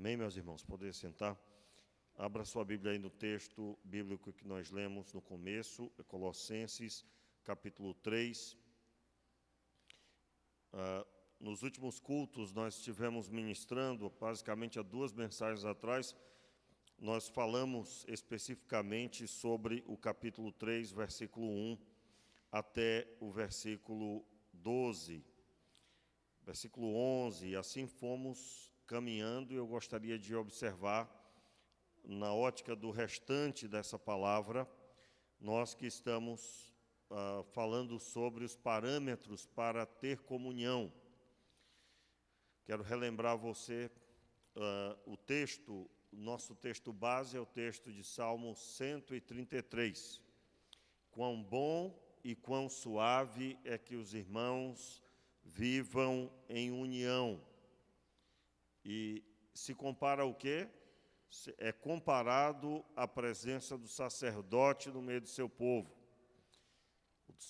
Amém, meus irmãos? Poder sentar. Abra sua Bíblia aí no texto bíblico que nós lemos no começo, Colossenses, capítulo 3. Nos últimos cultos, nós estivemos ministrando, basicamente há 2 mensagens atrás, nós falamos especificamente sobre o capítulo 3, versículo 1, até o versículo 12, versículo 11, e assim fomos caminhando, e eu gostaria de observar, na ótica do restante dessa palavra, nós que estamos falando sobre os parâmetros para ter comunhão. Quero relembrar você o texto, o nosso texto base é o texto de Salmo 133. Quão bom e quão suave é que os irmãos vivam em união. E se compara ao quê? É comparado à presença do sacerdote no meio do seu povo.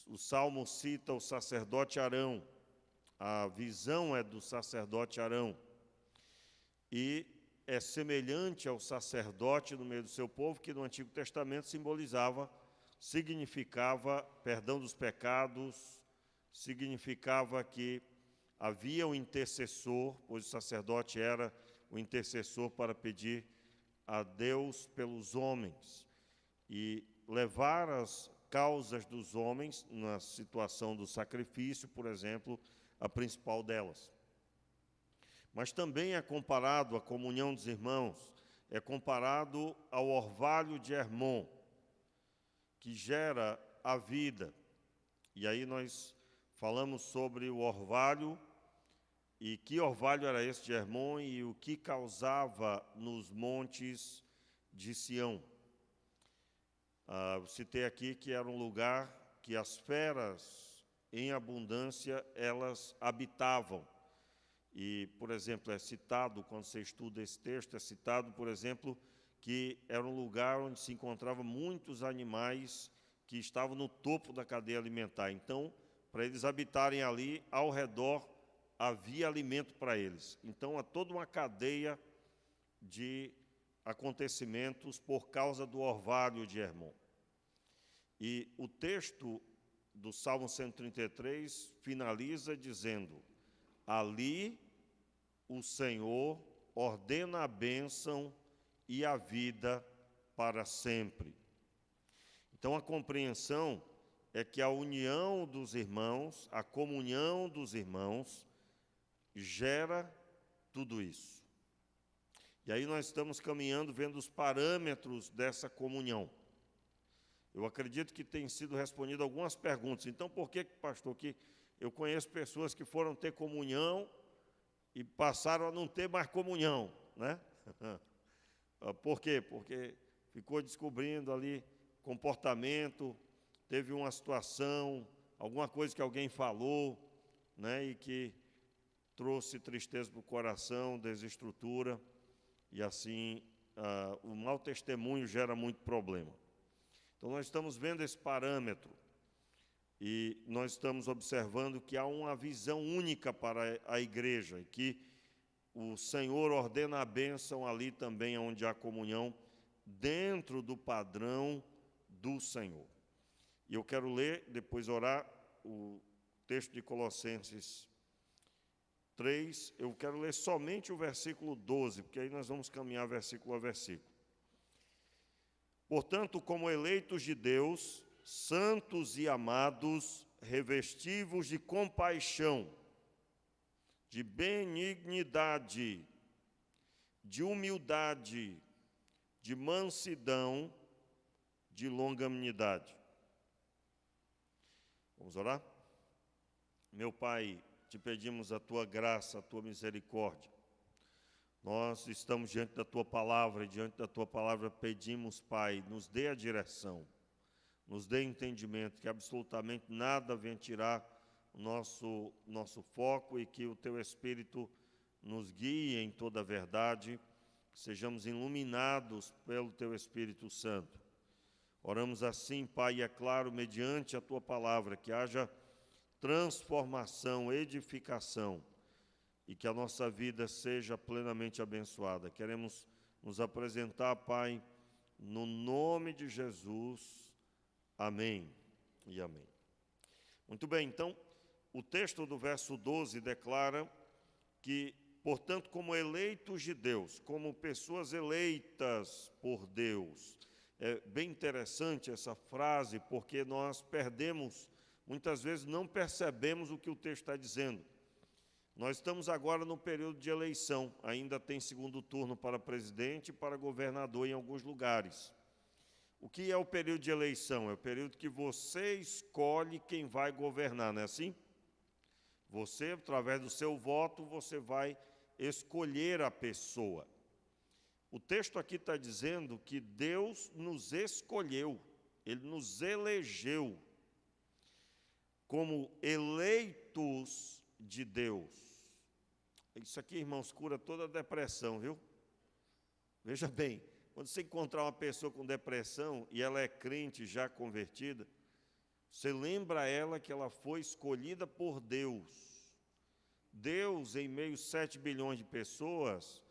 O Salmo cita o sacerdote Arão. A visão é do sacerdote Arão. E é semelhante ao sacerdote no meio do seu povo, que no Antigo Testamento significava perdão dos pecados, significava que havia um intercessor, pois o sacerdote era o intercessor para pedir a Deus pelos homens e levar as causas dos homens na situação do sacrifício, por exemplo, a principal delas. Mas também é comparado à comunhão dos irmãos, é comparado ao orvalho de Hermon, que gera a vida. E aí nós falamos sobre o orvalho, e que orvalho era esse de Hermon e o que causava nos montes de Sião. Citei aqui que era um lugar que as feras em abundância elas habitavam. E, por exemplo, é citado, quando você estuda esse texto, é citado, por exemplo, que era um lugar onde se encontravam muitos animais que estavam no topo da cadeia alimentar. Então, para eles habitarem ali, ao redor havia alimento para eles. Então, há toda uma cadeia de acontecimentos por causa do orvalho de Hermon. E o texto do Salmo 133 finaliza dizendo: ali o Senhor ordena a bênção e a vida para sempre. Então, a compreensão é que a união dos irmãos, a comunhão dos irmãos, gera tudo isso. E aí nós estamos caminhando, vendo os parâmetros dessa comunhão. Eu acredito que tem sido respondido algumas perguntas. Então, por que, pastor, que eu conheço pessoas que foram ter comunhão e passaram a não ter mais comunhão, né? Por quê? Porque ficou descobrindo ali comportamento, teve uma situação, alguma coisa que alguém falou, né, e que trouxe tristeza para o coração, desestrutura, e assim o mau testemunho gera muito problema. Então nós estamos vendo esse parâmetro, e nós estamos observando que há uma visão única para a igreja, e que o Senhor ordena a bênção ali também onde há comunhão, dentro do padrão do Senhor. E eu quero ler, depois orar, o texto de Colossenses 3, eu quero ler somente o versículo 12, porque aí nós vamos caminhar versículo a versículo. Portanto, como eleitos de Deus, santos e amados, revestivos de compaixão, de benignidade, de humildade, de mansidão, de longanimidade. Vamos orar? Meu Pai, te pedimos a Tua graça, a Tua misericórdia. Nós estamos diante da Tua Palavra, e diante da Tua Palavra pedimos, Pai, nos dê a direção, nos dê entendimento, que absolutamente nada venha tirar o nosso foco, e que o Teu Espírito nos guie em toda a verdade, que sejamos iluminados pelo Teu Espírito Santo. Oramos assim, Pai, e é claro, mediante a Tua Palavra, que haja transformação, edificação, e que a nossa vida seja plenamente abençoada. Queremos nos apresentar, Pai, no nome de Jesus. Amém e amém. Muito bem, então, o texto do verso 12 declara que, portanto, como eleitos de Deus, como pessoas eleitas por Deus. É bem interessante essa frase, porque nós perdemos, muitas vezes não percebemos o que o texto está dizendo. Nós estamos agora no período de eleição, ainda tem segundo turno para presidente e para governador em alguns lugares. O que é o período de eleição? É o período que você escolhe quem vai governar, não é assim? Você, através do seu voto, você vai escolher a pessoa. O texto aqui está dizendo que Deus nos escolheu, Ele nos elegeu como eleitos de Deus. Isso aqui, irmãos, cura toda a depressão, viu? Veja bem, quando você encontrar uma pessoa com depressão e ela é crente já convertida, você lembra a ela que ela foi escolhida por Deus. Deus, em meio a 7 bilhões de pessoas,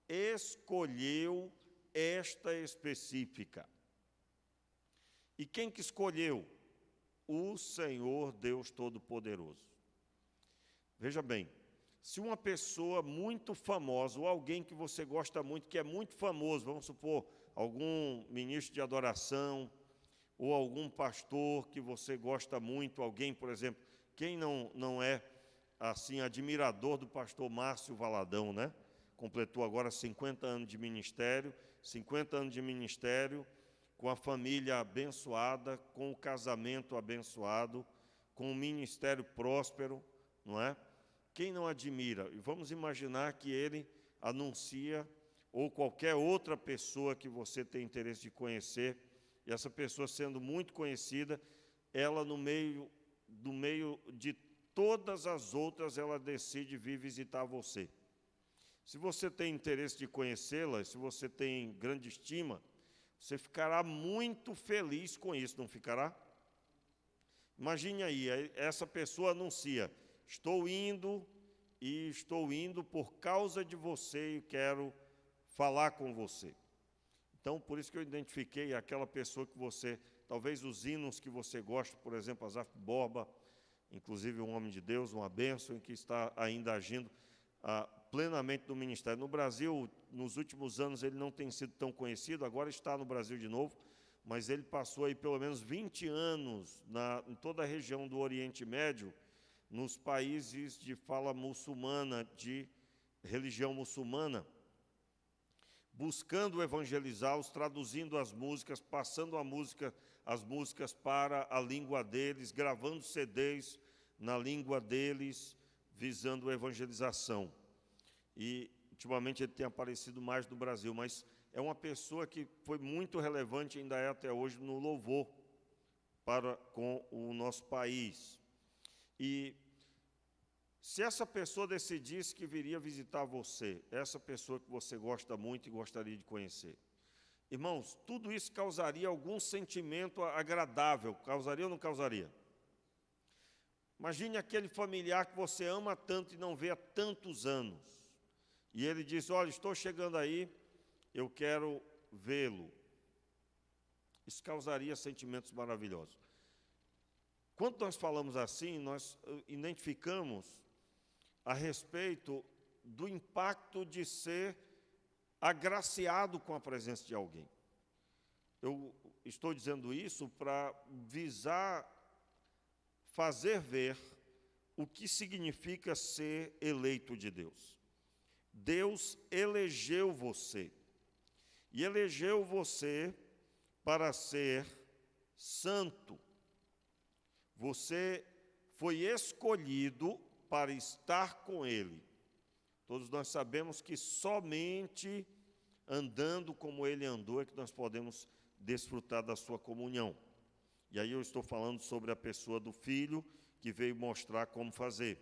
escolheu esta específica. E quem que escolheu? O Senhor Deus Todo-Poderoso. Veja bem, se uma pessoa muito famosa, ou alguém que você gosta muito, que é muito famoso, vamos supor, algum ministro de adoração, ou algum pastor que você gosta muito, alguém, por exemplo, quem não é, assim, admirador do pastor Márcio Valadão, né? Completou agora 50 anos de ministério, 50 anos de ministério, com a família abençoada, com o casamento abençoado, com o ministério próspero, não é? Quem não admira? E vamos imaginar que ele anuncia, ou qualquer outra pessoa que você tem interesse de conhecer, e essa pessoa sendo muito conhecida, ela no meio de todas as outras, ela decide vir visitar você. Se você tem interesse de conhecê-la, se você tem grande estima, você ficará muito feliz com isso, não ficará? Imagine aí, essa pessoa anuncia: estou indo por causa de você e quero falar com você. Então, por isso que eu identifiquei aquela pessoa que você, talvez os hinos que você gosta, por exemplo, Asaf Borba, inclusive um homem de Deus, uma bênção, que está ainda agindo plenamente no ministério. No Brasil, nos últimos anos, ele não tem sido tão conhecido, agora está no Brasil de novo, mas ele passou aí pelo menos 20 anos em toda a região do Oriente Médio, nos países de fala muçulmana, de religião muçulmana, buscando evangelizá-los, traduzindo as músicas, passando as músicas para a língua deles, gravando CDs na língua deles, visando a evangelização. E, ultimamente, ele tem aparecido mais no Brasil, mas é uma pessoa que foi muito relevante, ainda é até hoje, no louvor com o nosso país. E se essa pessoa decidisse que viria visitar você, essa pessoa que você gosta muito e gostaria de conhecer, irmãos, tudo isso causaria algum sentimento agradável, causaria ou não causaria? Imagine aquele familiar que você ama tanto e não vê há tantos anos, e ele diz: olha, estou chegando aí, eu quero vê-lo. Isso causaria sentimentos maravilhosos. Quando nós falamos assim, nós identificamos a respeito do impacto de ser agraciado com a presença de alguém. Eu estou dizendo isso para visar fazer ver o que significa ser eleito de Deus. Deus elegeu você, e elegeu você para ser santo. Você foi escolhido para estar com Ele. Todos nós sabemos que somente andando como Ele andou é que nós podemos desfrutar da sua comunhão. E aí eu estou falando sobre a pessoa do Filho, que veio mostrar como fazer.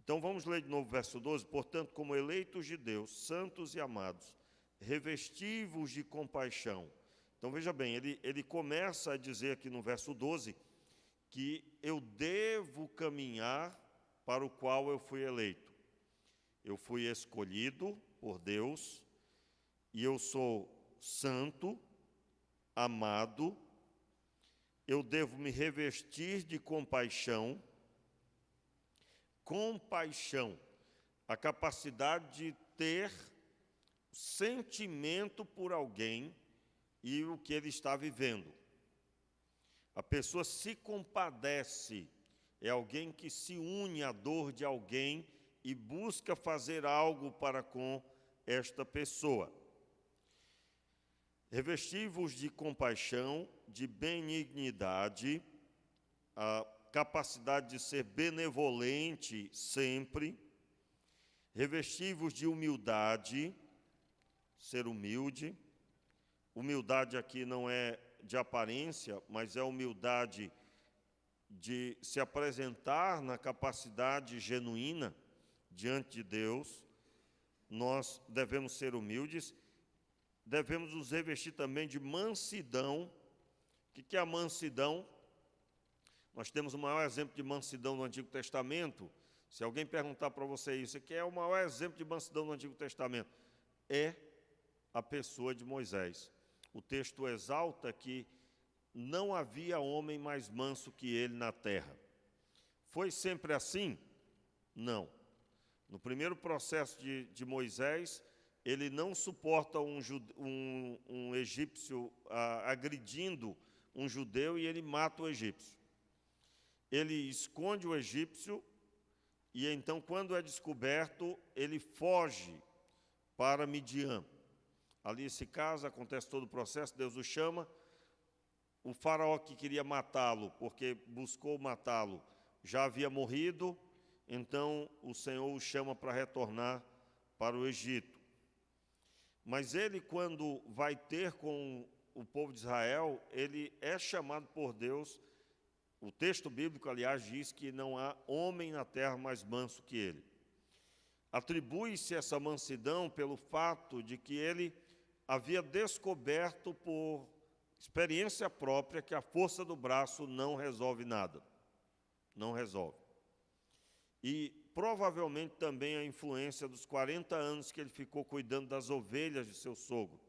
Então vamos ler de novo o verso 12. Portanto, como eleitos de Deus, santos e amados, revesti-vos de compaixão. Então veja bem, ele começa a dizer aqui no verso 12, que eu devo caminhar para o qual eu fui eleito. eu fui escolhido por Deus, e eu sou santo, amado, eu devo me revestir de compaixão. Compaixão, a capacidade de ter sentimento por alguém e o que ele está vivendo. A pessoa se compadece, é alguém que se une à dor de alguém e busca fazer algo para com esta pessoa. Revesti-vos de compaixão, de benignidade, a capacidade de ser benevolente sempre. Revesti-vos de humildade, ser humilde. Humildade aqui não é de aparência, mas é humildade de se apresentar na capacidade genuína diante de Deus. Nós devemos ser humildes. Devemos nos revestir também de mansidão. O que é a mansidão? Nós temos o maior exemplo de mansidão no Antigo Testamento. Se alguém perguntar para você isso, que é o maior exemplo de mansidão no Antigo Testamento? É a pessoa de Moisés. O texto exalta que não havia homem mais manso que ele na terra. Foi sempre assim? Não. No primeiro processo de Moisés, ele não suporta um egípcio agredindo um judeu e ele mata o egípcio. Ele esconde o egípcio e então, quando é descoberto, ele foge para Midian. Ali se casa, acontece todo o processo, Deus o chama. O faraó que queria matá-lo, porque buscou matá-lo, já havia morrido, então o Senhor o chama para retornar para o Egito. Mas ele, quando vai ter com o povo de Israel, ele é chamado por Deus. O texto bíblico, aliás, diz que não há homem na terra mais manso que ele. Atribui-se essa mansidão pelo fato de que ele havia descoberto por experiência própria que a força do braço não resolve nada. Não resolve. E provavelmente também a influência dos 40 anos que ele ficou cuidando das ovelhas de seu sogro.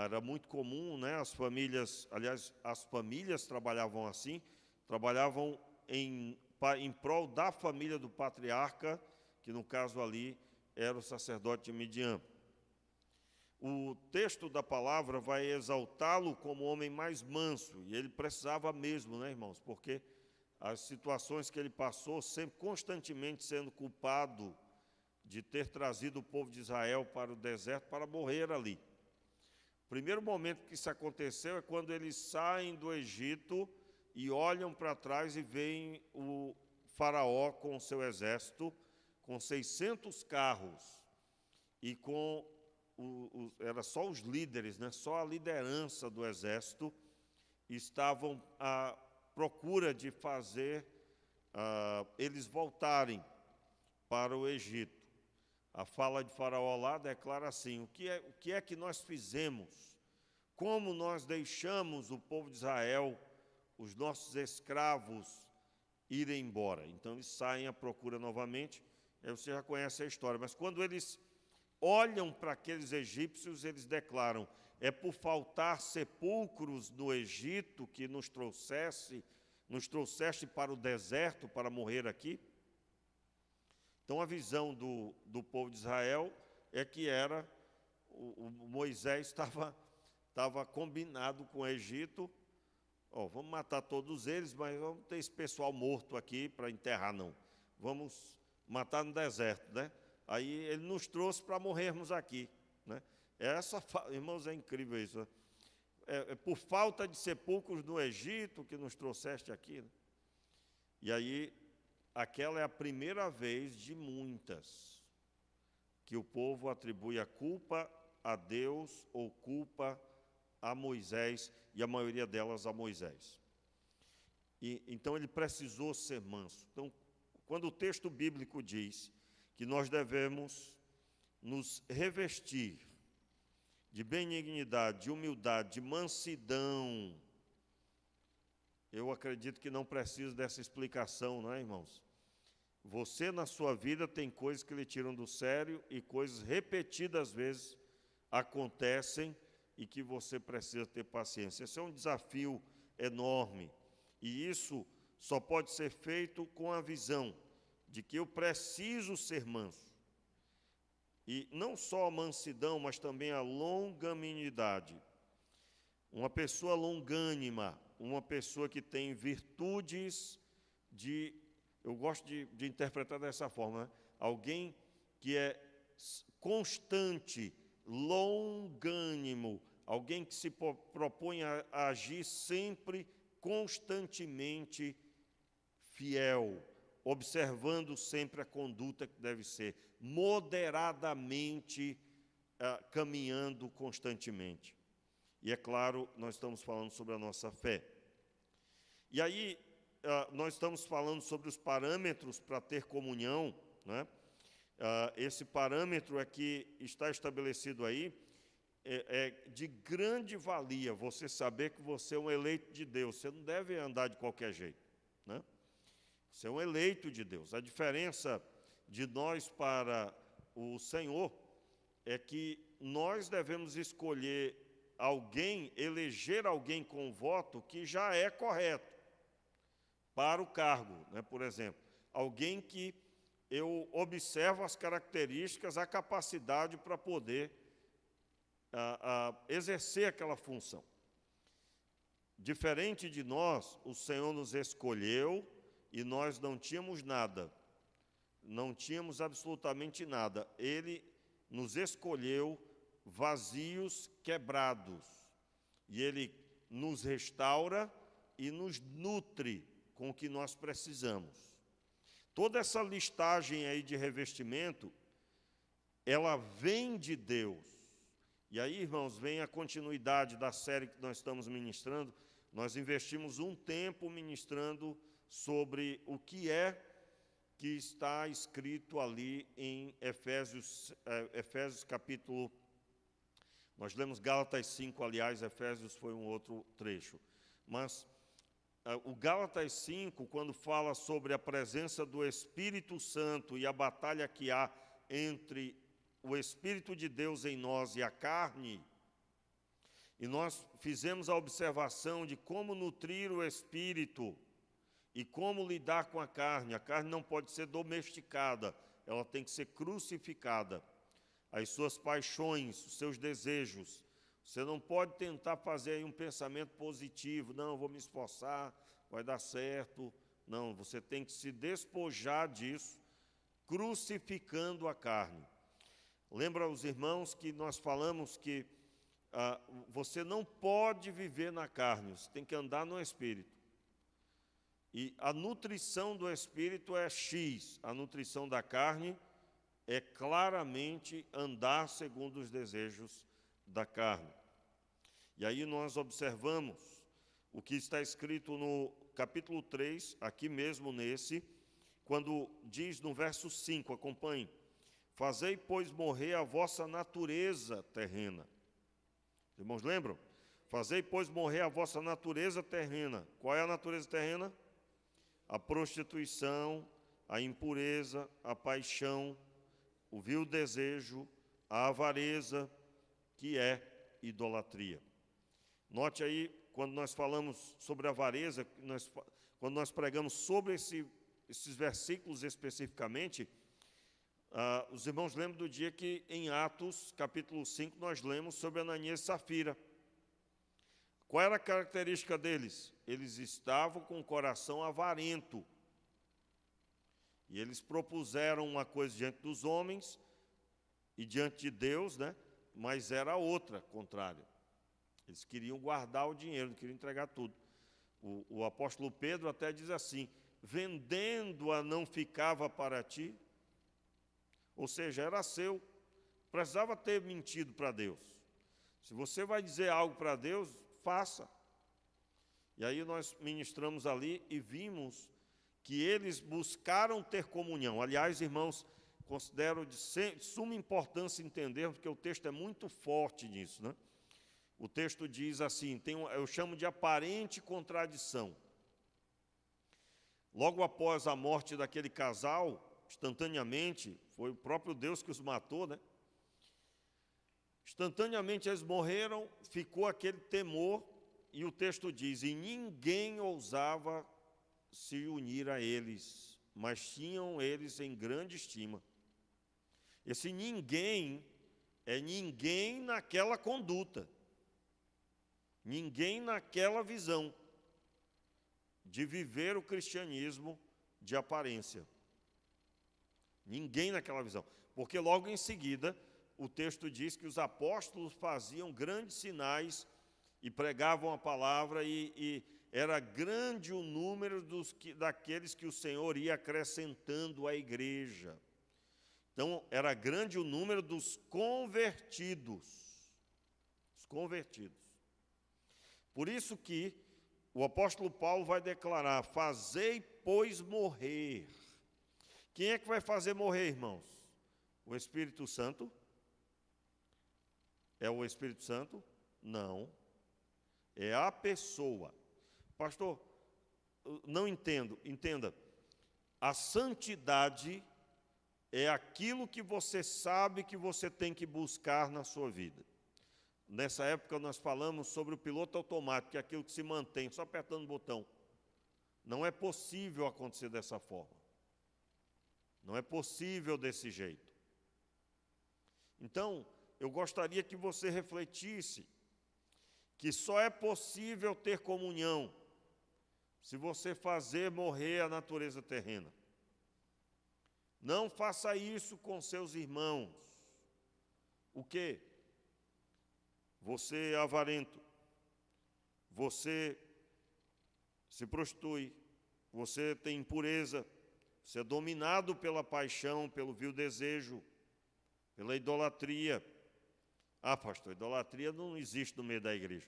Era muito comum, né, as famílias, aliás, as famílias trabalhavam assim, trabalhavam em prol da família do patriarca, que no caso ali era o sacerdote de Midian. O texto da palavra vai exaltá-lo como o homem mais manso, e ele precisava mesmo, né, irmãos, porque as situações que ele passou, sempre constantemente sendo culpado de ter trazido o povo de Israel para o deserto para morrer ali. O primeiro momento que isso aconteceu é quando eles saem do Egito e olham para trás e veem o faraó com o seu exército, com 600 carros, e com era só os líderes, né, só a liderança do exército, estavam à procura de fazer eles voltarem para o Egito. A fala de Faraó lá declara assim: o que é que nós fizemos? Como nós deixamos o povo de Israel, os nossos escravos, irem embora? Então eles saem à procura novamente, aí você já conhece a história. Mas quando eles olham para aqueles egípcios, eles declaram: é por faltar sepulcros no Egito que nos trouxeste para o deserto para morrer aqui? Então a visão do povo de Israel é que o Moisés estava combinado com o Egito. Vamos matar todos eles, mas vamos ter esse pessoal morto aqui para enterrar, não. Vamos matar no deserto, né? Aí ele nos trouxe para morrermos aqui, né? Irmãos, é incrível isso, né? É por falta de sepulcros no Egito que nos trouxeste aqui, né? E aí, aquela é a primeira vez de muitas que o povo atribui a culpa a Deus ou culpa a Moisés, e a maioria delas a Moisés. Então ele precisou ser manso. Então, quando o texto bíblico diz que nós devemos nos revestir de benignidade, de humildade, de mansidão, eu acredito que não preciso dessa explicação, não é, irmãos? Você, na sua vida, tem coisas que lhe tiram do sério e coisas repetidas vezes acontecem e que você precisa ter paciência. Esse é um desafio enorme. E isso só pode ser feito com a visão de que eu preciso ser manso. E não só a mansidão, mas também a longanimidade. Uma pessoa longânima, uma pessoa que tem virtudes de... Eu gosto de interpretar dessa forma, né? Alguém que é constante, longânimo, alguém que se propõe a agir sempre, constantemente fiel, observando sempre a conduta que deve ser, moderadamente caminhando constantemente. E é claro, nós estamos falando sobre a nossa fé. E aí, nós estamos falando sobre os parâmetros para ter comunhão, né? Esse parâmetro que está estabelecido aí é de grande valia, você saber que você é um eleito de Deus. Você não deve andar de qualquer jeito, né? Você é um eleito de Deus. A diferença de nós para o Senhor é que nós devemos escolher alguém, eleger alguém com voto que já é correto para o cargo, né? Por exemplo, alguém que eu observo as características, a capacidade para poder exercer aquela função. Diferente de nós, o Senhor nos escolheu e nós não tínhamos nada, não tínhamos absolutamente nada. Ele nos escolheu vazios, quebrados, e Ele nos restaura e nos nutre com o que nós precisamos. Toda essa listagem aí de revestimento, ela vem de Deus. E aí, irmãos, vem a continuidade da série que nós estamos ministrando. Nós investimos um tempo ministrando sobre o que está escrito ali em Efésios capítulo... Nós lemos Gálatas 5, aliás, Efésios foi um outro trecho. Mas o Gálatas 5, quando fala sobre a presença do Espírito Santo e a batalha que há entre o Espírito de Deus em nós e a carne, e nós fizemos a observação de como nutrir o Espírito e como lidar com a carne. A carne não pode ser domesticada, ela tem que ser crucificada. As suas paixões, os seus desejos. Você não pode tentar fazer aí um pensamento positivo, não, vou me esforçar, vai dar certo. Não, você tem que se despojar disso, crucificando a carne. Lembra os irmãos que nós falamos que você não pode viver na carne, você tem que andar no Espírito. E a nutrição do Espírito é X, a nutrição da carne é claramente andar segundo os desejos da carne. E aí nós observamos o que está escrito no capítulo 3, aqui mesmo nesse, quando diz no verso 5, acompanhe: fazei, pois, morrer a vossa natureza terrena. Os irmãos lembram? Fazei, pois, morrer a vossa natureza terrena. Qual é a natureza terrena? A prostituição, a impureza, a paixão, o vil desejo, a avareza, que é idolatria. Note aí, quando nós falamos sobre a avareza, quando nós pregamos sobre esses versículos especificamente, os irmãos lembram do dia que em Atos, capítulo 5, nós lemos sobre Ananias e Safira. Qual era a característica deles? Eles estavam com o coração avarento. E eles propuseram uma coisa diante dos homens e diante de Deus, né? Mas era outra, contrária. Eles queriam guardar o dinheiro, não queriam entregar tudo. O apóstolo Pedro até diz assim: vendendo-a não ficava para ti. Ou seja, era seu. Precisava ter mentido para Deus. Se você vai dizer algo para Deus, faça. E aí nós ministramos ali e vimos que eles buscaram ter comunhão. Aliás, irmãos, considero de suma importância entender, porque o texto é muito forte nisso, né? O texto diz assim, eu chamo de aparente contradição. Logo após a morte daquele casal, instantaneamente, foi o próprio Deus que os matou, né? Instantaneamente eles morreram, ficou aquele temor, e o texto diz: e ninguém ousava se unir a eles, mas tinham eles em grande estima. Esse ninguém é ninguém naquela conduta, ninguém naquela visão de viver o cristianismo de aparência. Ninguém naquela visão. Porque logo em seguida, o texto diz que os apóstolos faziam grandes sinais e pregavam a palavra, e era grande o número daqueles que o Senhor ia acrescentando à igreja. Então, era grande o número dos convertidos. Os convertidos. Por isso que o apóstolo Paulo vai declarar: fazei, pois, morrer. Quem é que vai fazer morrer, irmãos? O Espírito Santo? É o Espírito Santo? Não. É a pessoa. Pastor, não entendo. Entenda. A santidade é aquilo que você sabe que você tem que buscar na sua vida. Nessa época nós falamos sobre o piloto automático, que é aquilo que se mantém só apertando o botão. Não é possível acontecer dessa forma. Não é possível desse jeito. Então, eu gostaria que você refletisse que só é possível ter comunhão se você fazer morrer a natureza terrena. Não faça isso com seus irmãos. O quê? Você é avarento, você se prostitui, você tem impureza, você é dominado pela paixão, pelo vil desejo, pela idolatria. Ah, pastor, idolatria não existe no meio da igreja.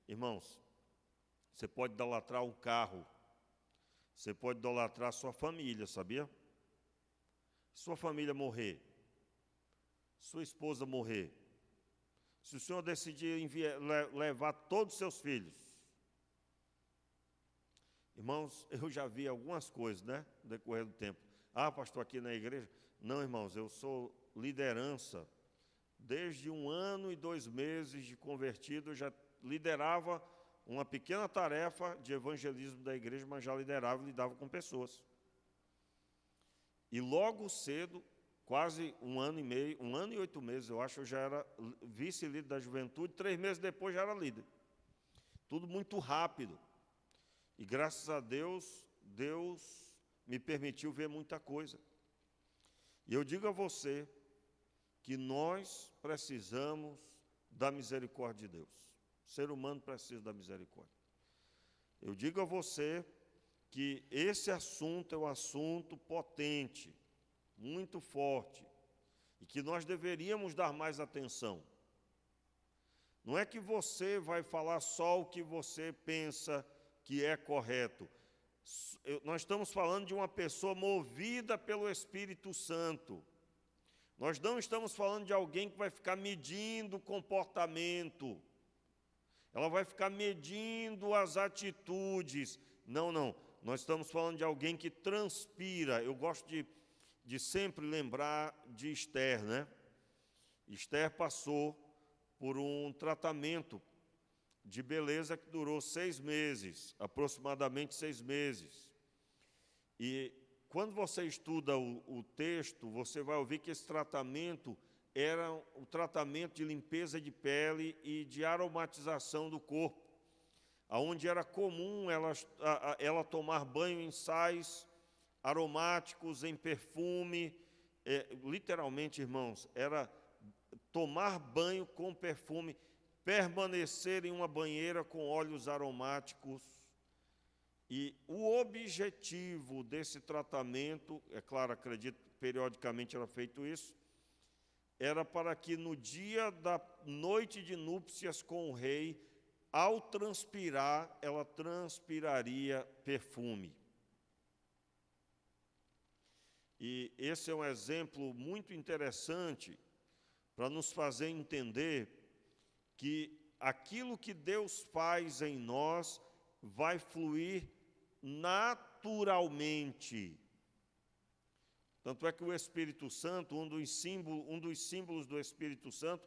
Irmãos, você pode idolatrar um carro, você pode idolatrar sua família, sabia? Sua família morrer, sua esposa morrer, se o Senhor decidir levar todos os seus filhos. Irmãos, eu já vi algumas coisas, né, no decorrer do tempo. Ah, pastor, aqui na igreja? Não, irmãos, eu sou liderança. Desde 1 ano e 2 meses de convertido, eu já liderava uma pequena tarefa de evangelismo da igreja, mas já liderava e lidava com pessoas. E logo cedo, quase 1 ano e meio, 1 ano e 8 meses, eu acho, eu já era vice-líder da juventude, 3 meses depois já era líder. Tudo muito rápido. E graças a Deus, Deus me permitiu ver muita coisa. E eu digo a você que nós precisamos da misericórdia de Deus. O ser humano precisa da misericórdia. Eu digo a você que esse assunto é um assunto potente, muito forte, e que nós deveríamos dar mais atenção. Não é que você vai falar só o que você pensa que é correto. Nós estamos falando de uma pessoa movida pelo Espírito Santo. Nós não estamos falando de alguém que vai ficar medindo o comportamento. Ela vai ficar medindo as atitudes. Não, não. Nós estamos falando de alguém que transpira. Eu gosto de sempre lembrar de Esther, né? Esther passou por um tratamento de beleza que durou 6 meses, aproximadamente 6 meses. E quando você estuda o texto, você vai ouvir que esse tratamento era o tratamento de limpeza de pele e de aromatização do corpo, onde era comum ela tomar banho em sais aromáticos, em perfume. Literalmente, irmãos, era tomar banho com perfume, permanecer em uma banheira com óleos aromáticos. E o objetivo desse tratamento, é claro, acredito que periodicamente era feito isso, era para que no dia da noite de núpcias com o rei, ao transpirar, ela transpiraria perfume. E esse é um exemplo muito interessante para nos fazer entender que aquilo que Deus faz em nós vai fluir naturalmente. Tanto é que o Espírito Santo, um dos símbolos do Espírito Santo,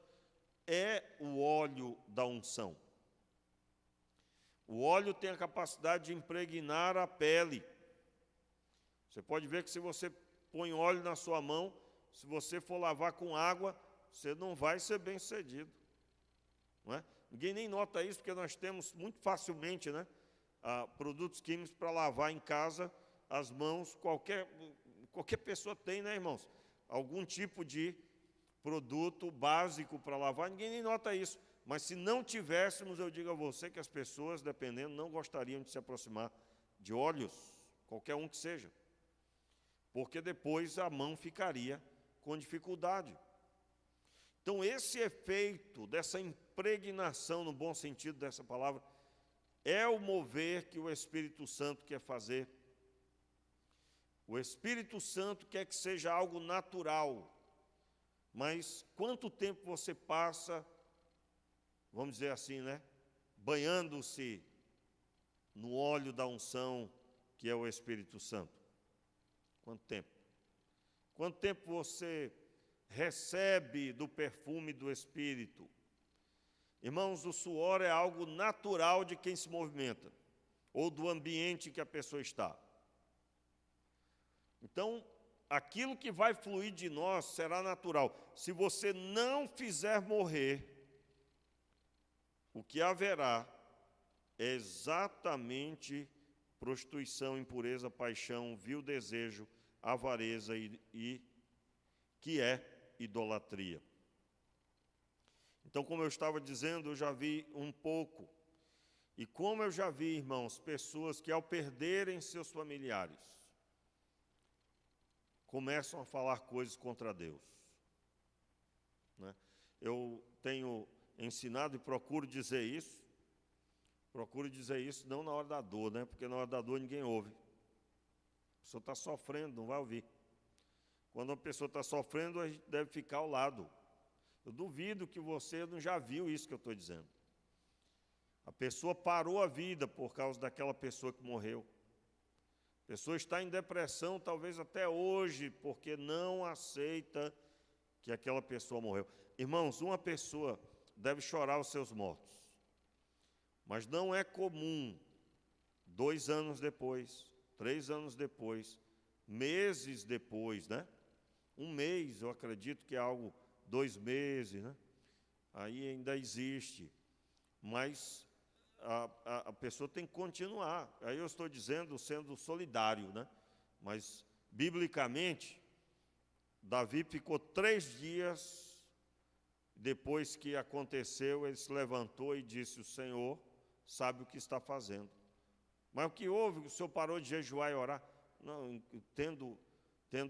é o óleo da unção. O óleo tem a capacidade de impregnar a pele. Você pode ver que se você põe óleo na sua mão, se você for lavar com água, você não vai ser bem-sucedido. Não é? Ninguém nem nota isso, porque nós temos muito facilmente, né, produtos químicos para lavar em casa as mãos. Qualquer pessoa tem, né, irmãos? Algum tipo de produto básico para lavar, ninguém nem nota isso. Mas se não tivéssemos, eu digo a você que as pessoas, dependendo, não gostariam de se aproximar de óleos, qualquer um que seja, porque depois a mão ficaria com dificuldade. Então, esse efeito dessa impregnação, no bom sentido dessa palavra, é o mover que o Espírito Santo quer fazer. O Espírito Santo quer que seja algo natural, mas quanto tempo você passa, vamos dizer assim, né, banhando-se no óleo da unção, que é o Espírito Santo? Quanto tempo? Quanto tempo você recebe do perfume do Espírito? Irmãos, o suor é algo natural de quem se movimenta, ou do ambiente que a pessoa está. Então, aquilo que vai fluir de nós será natural. Se você não fizer morrer, o que haverá é exatamente prostituição, impureza, paixão, vil desejo, avareza e que é idolatria. Então, como eu estava dizendo, eu já vi um pouco. E como eu já vi, irmãos, pessoas que ao perderem seus familiares, começam a falar coisas contra Deus. Né? Eu tenho ensinado e procuro dizer isso não na hora da dor, né? Porque na hora da dor ninguém ouve. A pessoa está sofrendo, não vai ouvir. Quando uma pessoa está sofrendo, a gente deve ficar ao lado. Eu duvido que você não já viu isso que eu estou dizendo. A pessoa parou a vida por causa daquela pessoa que morreu. A pessoa está em depressão, talvez até hoje, porque não aceita que aquela pessoa morreu. Irmãos, uma pessoa deve chorar os seus mortos, mas não é comum, 2 anos depois, 3 anos depois, meses depois, né? 1 mês, eu acredito que é algo, 2 meses, né? Aí ainda existe, mas a pessoa tem que continuar. Aí eu estou dizendo, sendo solidário, né? Mas, biblicamente, Davi ficou 3 dias, depois que aconteceu, ele se levantou e disse: o Senhor sabe o que está fazendo. Mas o que houve? O Senhor parou de jejuar e orar? Não, tendo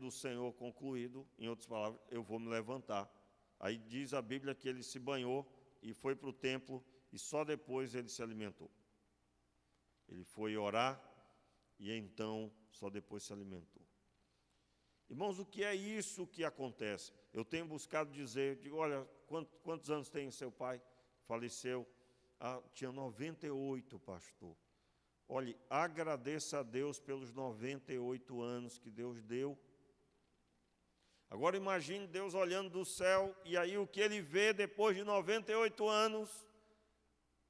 o Senhor concluído, em outras palavras, eu vou me levantar. Aí diz a Bíblia que ele se banhou e foi para o templo, e só depois ele se alimentou. Ele foi orar e então só depois se alimentou. Irmãos, o que é isso que acontece? Eu tenho buscado dizer, digo, olha, quantos anos tem seu pai? Faleceu, tinha 98, pastor. Olhe, agradeça a Deus pelos 98 anos que Deus deu. Agora imagine Deus olhando do céu, e aí o que ele vê depois de 98 anos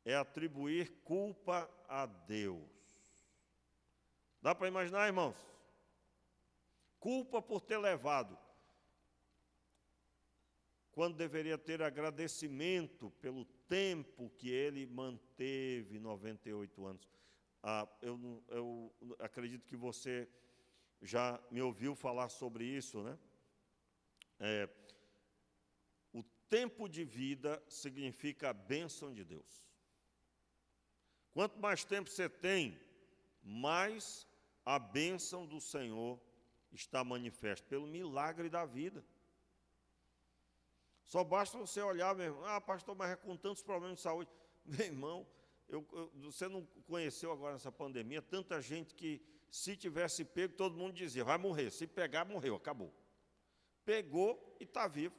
é atribuir culpa a Deus. Dá para imaginar, irmãos? Culpa por ter levado, quando deveria ter agradecimento pelo tempo que ele manteve 98 anos. Eu acredito que você já me ouviu falar sobre isso, né? O tempo de vida significa a bênção de Deus. Quanto mais tempo você tem, mais a bênção do Senhor está manifesta, pelo milagre da vida. Só basta você olhar, meu irmão, pastor, mas é com tantos problemas de saúde. Meu irmão, você não conheceu agora nessa pandemia, tanta gente que, se tivesse pego, todo mundo dizia, vai morrer, se pegar, morreu, acabou. Pegou e está vivo.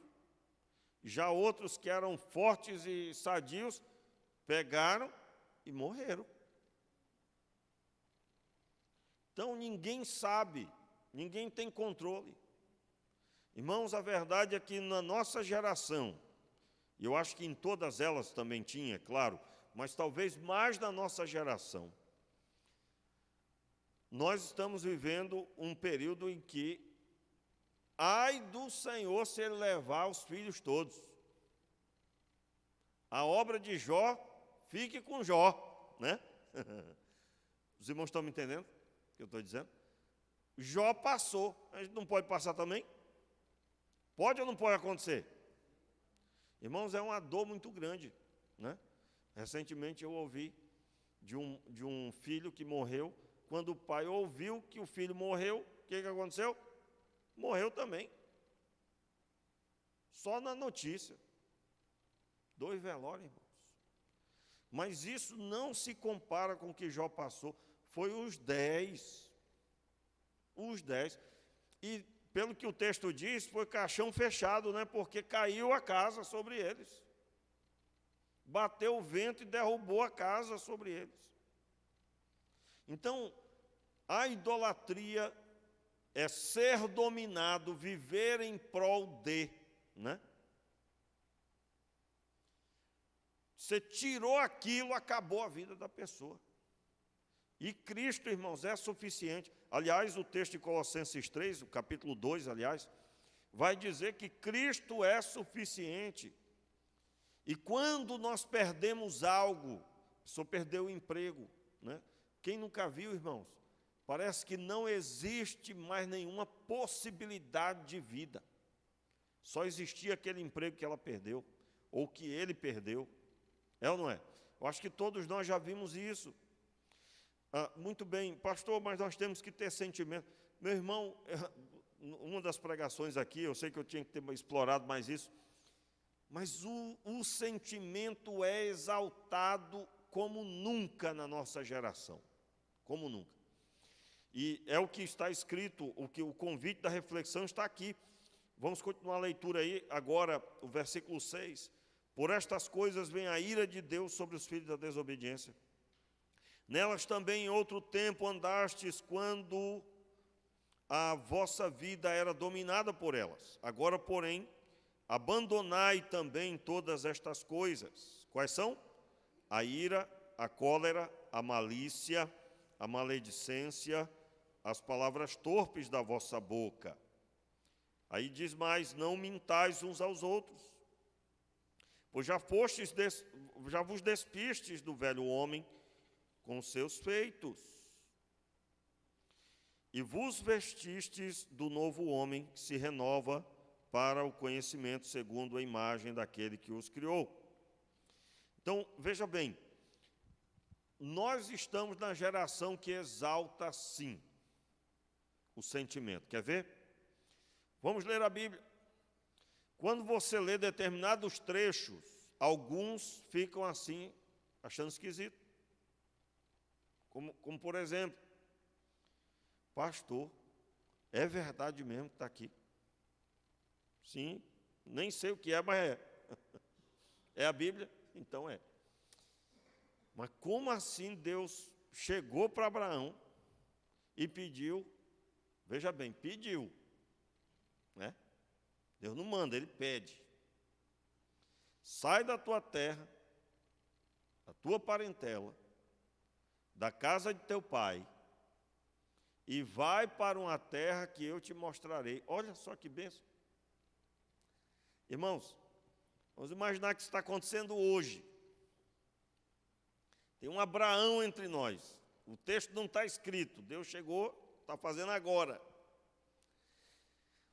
Já outros que eram fortes e sadios, pegaram e morreram. Então ninguém sabe, ninguém tem controle. Irmãos, a verdade é que na nossa geração, e eu acho que em todas elas também tinha, é claro, mas talvez mais na nossa geração, nós estamos vivendo um período em que, ai do Senhor se ele levar os filhos todos. A obra de Jó, fique com Jó, né? Os irmãos estão me entendendo o que eu estou dizendo? Jó passou, a gente não pode passar também? Pode ou não pode acontecer? Irmãos, é uma dor muito grande, né? Recentemente eu ouvi de um filho que morreu. Quando o pai ouviu que o filho morreu, o que aconteceu? Morreu também. Só na notícia. 2 velórios, irmãos. Mas isso não se compara com o que Jó passou. Foi os 10. Os 10. E, pelo que o texto diz, foi caixão fechado, né? Porque caiu a casa sobre eles. Bateu o vento e derrubou a casa sobre eles. Então, a idolatria é ser dominado, viver em prol de, né? Você tirou aquilo, acabou a vida da pessoa. E Cristo, irmãos, é suficiente. Aliás, o texto de Colossenses 3, o capítulo 2, aliás, vai dizer que Cristo é suficiente. E quando nós perdemos algo, a pessoa perdeu o emprego, né? Quem nunca viu, irmãos? Parece que não existe mais nenhuma possibilidade de vida. Só existia aquele emprego que ela perdeu, ou que ele perdeu. É ou não é? Eu acho que todos nós já vimos isso. Muito bem, pastor, mas nós temos que ter sentimento. Meu irmão, uma das pregações aqui, eu sei que eu tinha que ter explorado mais isso, mas o sentimento é exaltado como nunca na nossa geração. Como nunca. E é o que está escrito, o convite da reflexão está aqui. Vamos continuar a leitura aí, agora, o versículo 6. Por estas coisas vem a ira de Deus sobre os filhos da desobediência. Nelas também em outro tempo andastes, quando a vossa vida era dominada por elas. Agora, porém, abandonai também todas estas coisas. Quais são? A ira, a cólera, a malícia, a maledicência, as palavras torpes da vossa boca. Aí diz mais, não mintais uns aos outros, pois já vos despistes do velho homem com os seus feitos, e vos vestistes do novo homem que se renova para o conhecimento segundo a imagem daquele que os criou. Então, veja bem, nós estamos na geração que exalta, sim, o sentimento. Quer ver? Vamos ler a Bíblia. Quando você lê determinados trechos, alguns ficam assim, achando esquisito. Como por exemplo, pastor, é verdade mesmo que está aqui? Sim, nem sei o que é, mas é. É a Bíblia? Então é. Mas como assim Deus chegou para Abraão e pediu, veja bem, pediu, né? Deus não manda, Ele pede. Sai da tua terra, da tua parentela, da casa de teu pai, e vai para uma terra que eu te mostrarei. Olha só que bênção. Irmãos, vamos imaginar que isso está acontecendo hoje. Tem um Abraão entre nós. O texto não está escrito. Deus chegou, está fazendo agora.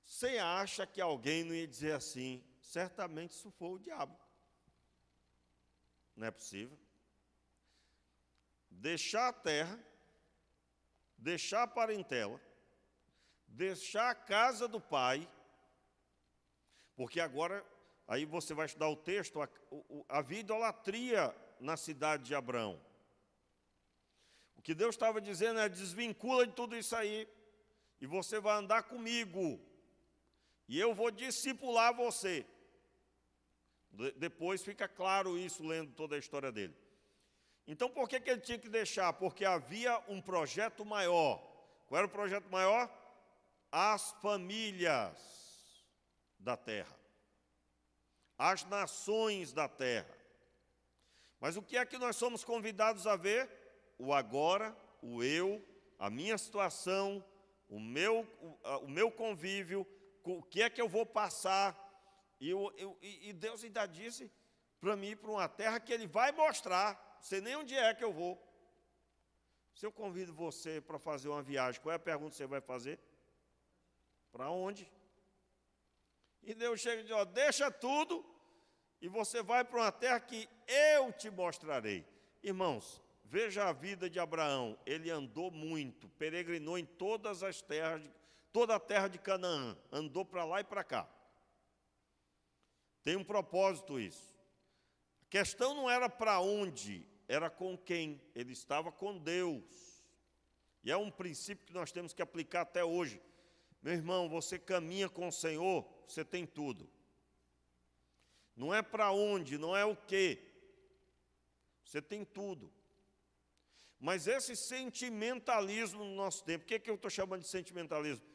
Você acha que alguém não ia dizer assim? Certamente isso foi o diabo. Não é possível. Deixar a terra, deixar a parentela, deixar a casa do pai, porque agora, aí você vai estudar o texto, havia idolatria na cidade de Abrão. O que Deus estava dizendo é, desvincula de tudo isso aí, e você vai andar comigo, e eu vou discipular você. Depois fica claro isso, lendo toda a história dele. Então, por que ele tinha que deixar? Porque havia um projeto maior, Qual era o projeto maior? As famílias da terra, as nações da terra. Mas o que é que nós somos convidados a ver? O agora, o eu, a minha situação, o meu convívio, o que é que eu vou passar. E Deus ainda disse para mim ir para uma terra que Ele vai mostrar, não sei nem onde é que eu vou. Se eu convido você para fazer uma viagem, qual é a pergunta que você vai fazer? Para onde? E Deus chega e diz, ó, deixa tudo e você vai para uma terra que eu te mostrarei. Irmãos, veja a vida de Abraão. Ele andou muito, peregrinou em todas as terras, toda a terra de Canaã. Andou para lá e para cá. Tem um propósito isso. A questão não era para onde, era com quem. Ele estava com Deus. E é um princípio que nós temos que aplicar até hoje. Meu irmão, você caminha com o Senhor, você tem tudo. Não é para onde, não é o quê. Você tem tudo. Mas esse sentimentalismo no nosso tempo, o que é que eu estou chamando de sentimentalismo?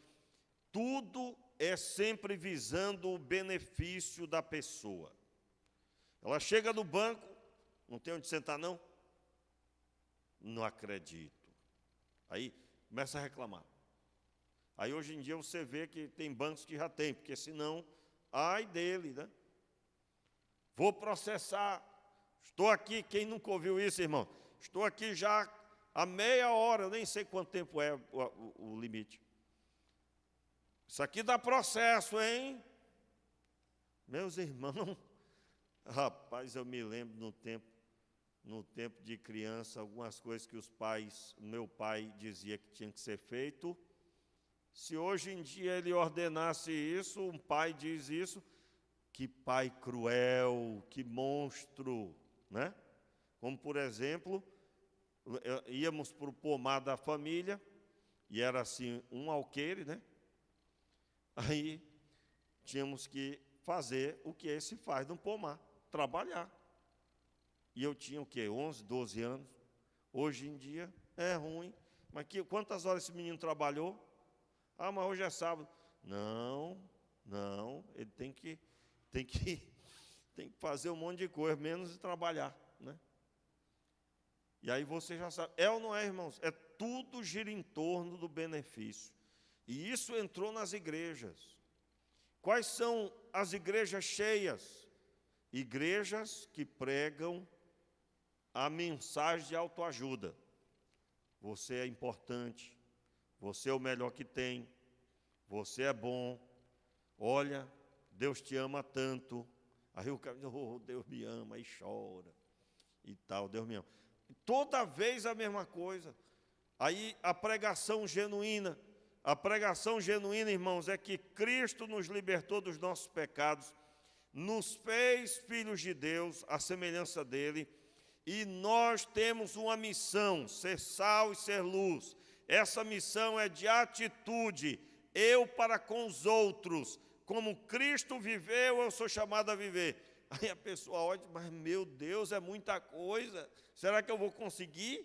Tudo é sempre visando o benefício da pessoa. Ela chega no banco, não tem onde sentar não? Não acredito. Aí começa a reclamar. Aí hoje em dia você vê que tem bancos que já tem, porque senão, ai dele, né? Vou processar. Estou aqui, quem nunca ouviu isso, irmão? Estou aqui já há meia hora, eu nem sei quanto tempo é o limite. Isso aqui dá processo, hein? Meus irmãos, rapaz, eu me lembro no tempo de criança, algumas coisas que o meu pai dizia que tinha que ser feito. Se hoje em dia ele ordenasse isso, um pai diz isso, que pai cruel, que monstro, né? Como, por exemplo, íamos para o pomar da família, e era assim, um alqueire, né? Aí tínhamos que fazer o que esse faz no pomar, trabalhar. E eu tinha o quê? 11, 12 anos. Hoje em dia é ruim. Mas quantas horas esse menino trabalhou? Ah, mas hoje é sábado. Não, ele tem que fazer um monte de coisa, menos trabalhar, né? E aí você já sabe, é ou não é, irmãos? É tudo gira em torno do benefício. E isso entrou nas igrejas. Quais são as igrejas cheias? Igrejas que pregam a mensagem de autoajuda. Você é importante, você é o melhor que tem, você é bom, olha, Deus te ama tanto. Aí o cara diz, oh, Deus me ama, e chora, e tal, Deus me ama. Toda vez a mesma coisa. Aí a pregação genuína, irmãos, é que Cristo nos libertou dos nossos pecados, nos fez filhos de Deus, à semelhança dele, e nós temos uma missão, ser sal e ser luz. Essa missão é de atitude, eu para com os outros. Como Cristo viveu, eu sou chamado a viver. Aí a pessoa olha, mas meu Deus, é muita coisa, será que eu vou conseguir?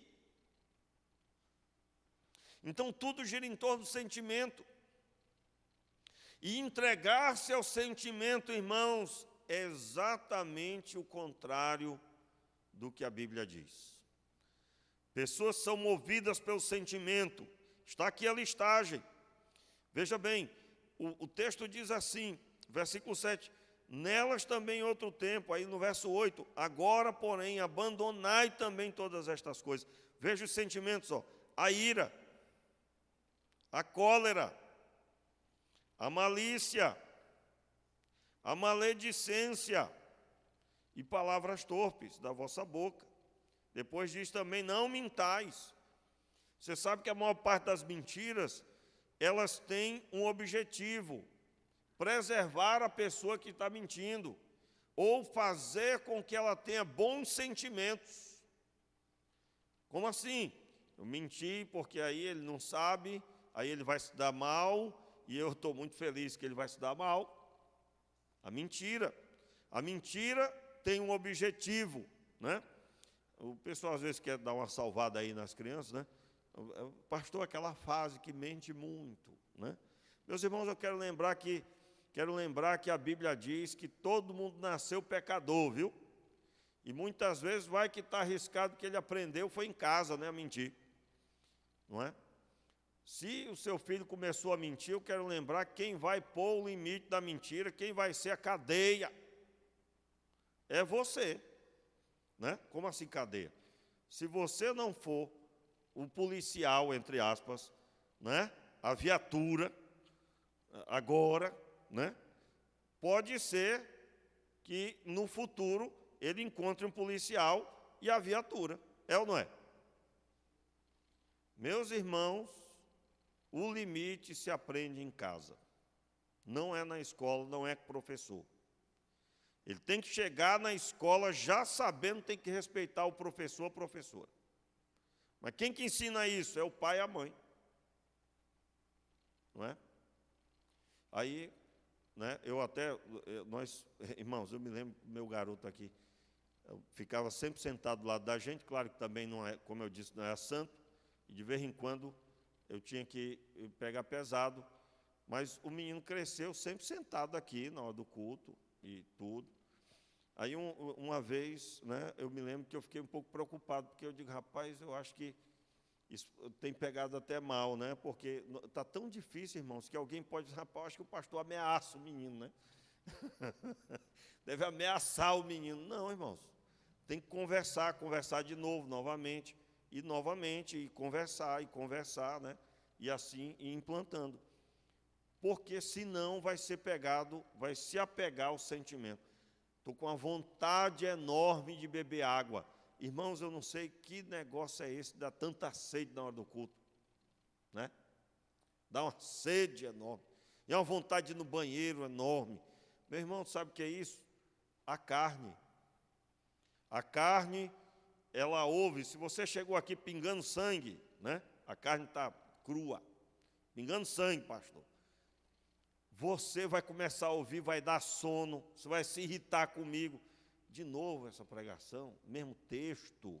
Então tudo gira em torno do sentimento. E entregar-se ao sentimento, irmãos, é exatamente o contrário do que a Bíblia diz. Pessoas são movidas pelo sentimento. Está aqui a listagem. Veja bem, o texto diz assim, versículo 7, nelas também outro tempo, aí no verso 8, agora, porém, abandonai também todas estas coisas. Veja os sentimentos, ó, a ira, a cólera, a malícia, a maledicência e palavras torpes da vossa boca. Depois diz também, não mintais. Você sabe que a maior parte das mentiras, elas têm um objetivo, preservar a pessoa que está mentindo, ou fazer com que ela tenha bons sentimentos. Como assim? Eu menti porque aí ele não sabe, aí ele vai se dar mal, e eu estou muito feliz que ele vai se dar mal. A mentira tem um objetivo, né? O pessoal às vezes quer dar uma salvada aí nas crianças, né? Pastor, aquela fase que mente muito, né? Meus irmãos, eu quero lembrar que a Bíblia diz que todo mundo nasceu pecador, viu? E muitas vezes vai que está arriscado que ele aprendeu, foi em casa, né, a mentir. Não é? Se o seu filho começou a mentir, eu quero lembrar que quem vai pôr o limite da mentira, quem vai ser a cadeia, é você. Né? Como assim cadeia? Se você não for o policial, entre aspas, né? A viatura, agora, né? Pode ser que no futuro ele encontre um policial e a viatura. É ou não é? Meus irmãos, o limite se aprende em casa. Não é na escola, não é com o professor. Ele tem que chegar na escola já sabendo que tem que respeitar o professor ou a professora. Mas quem que ensina isso? É o pai e a mãe. Não é? Aí, né, irmãos, eu me lembro do meu garoto aqui, eu ficava sempre sentado do lado da gente, claro que também não é, como eu disse, não é santo, e de vez em quando eu tinha que pegar pesado, mas o menino cresceu sempre sentado aqui na hora do culto e tudo. Aí uma vez, né, eu me lembro que eu fiquei um pouco preocupado, porque eu digo, rapaz, eu acho que isso tem pegado até mal, né? Porque está tão difícil, irmãos, que alguém pode dizer, rapaz, acho que o pastor ameaça o menino, né? Deve ameaçar o menino. Não, irmãos, tem que conversar de novo, novamente, e conversar, né? E assim ir implantando. Porque senão vai ser pegado, vai se apegar ao sentimento. Estou com uma vontade enorme de beber água. Irmãos, eu não sei que negócio é esse, dá tanta sede na hora do culto, né? Dá uma sede enorme. E uma vontade de ir no banheiro enorme. Meu irmão, sabe o que é isso? A carne. A carne, ela ouve. Se você chegou aqui pingando sangue, né? A carne está crua. Pingando sangue, pastor. Você vai começar a ouvir, vai dar sono, você vai se irritar comigo. De novo essa pregação, mesmo texto,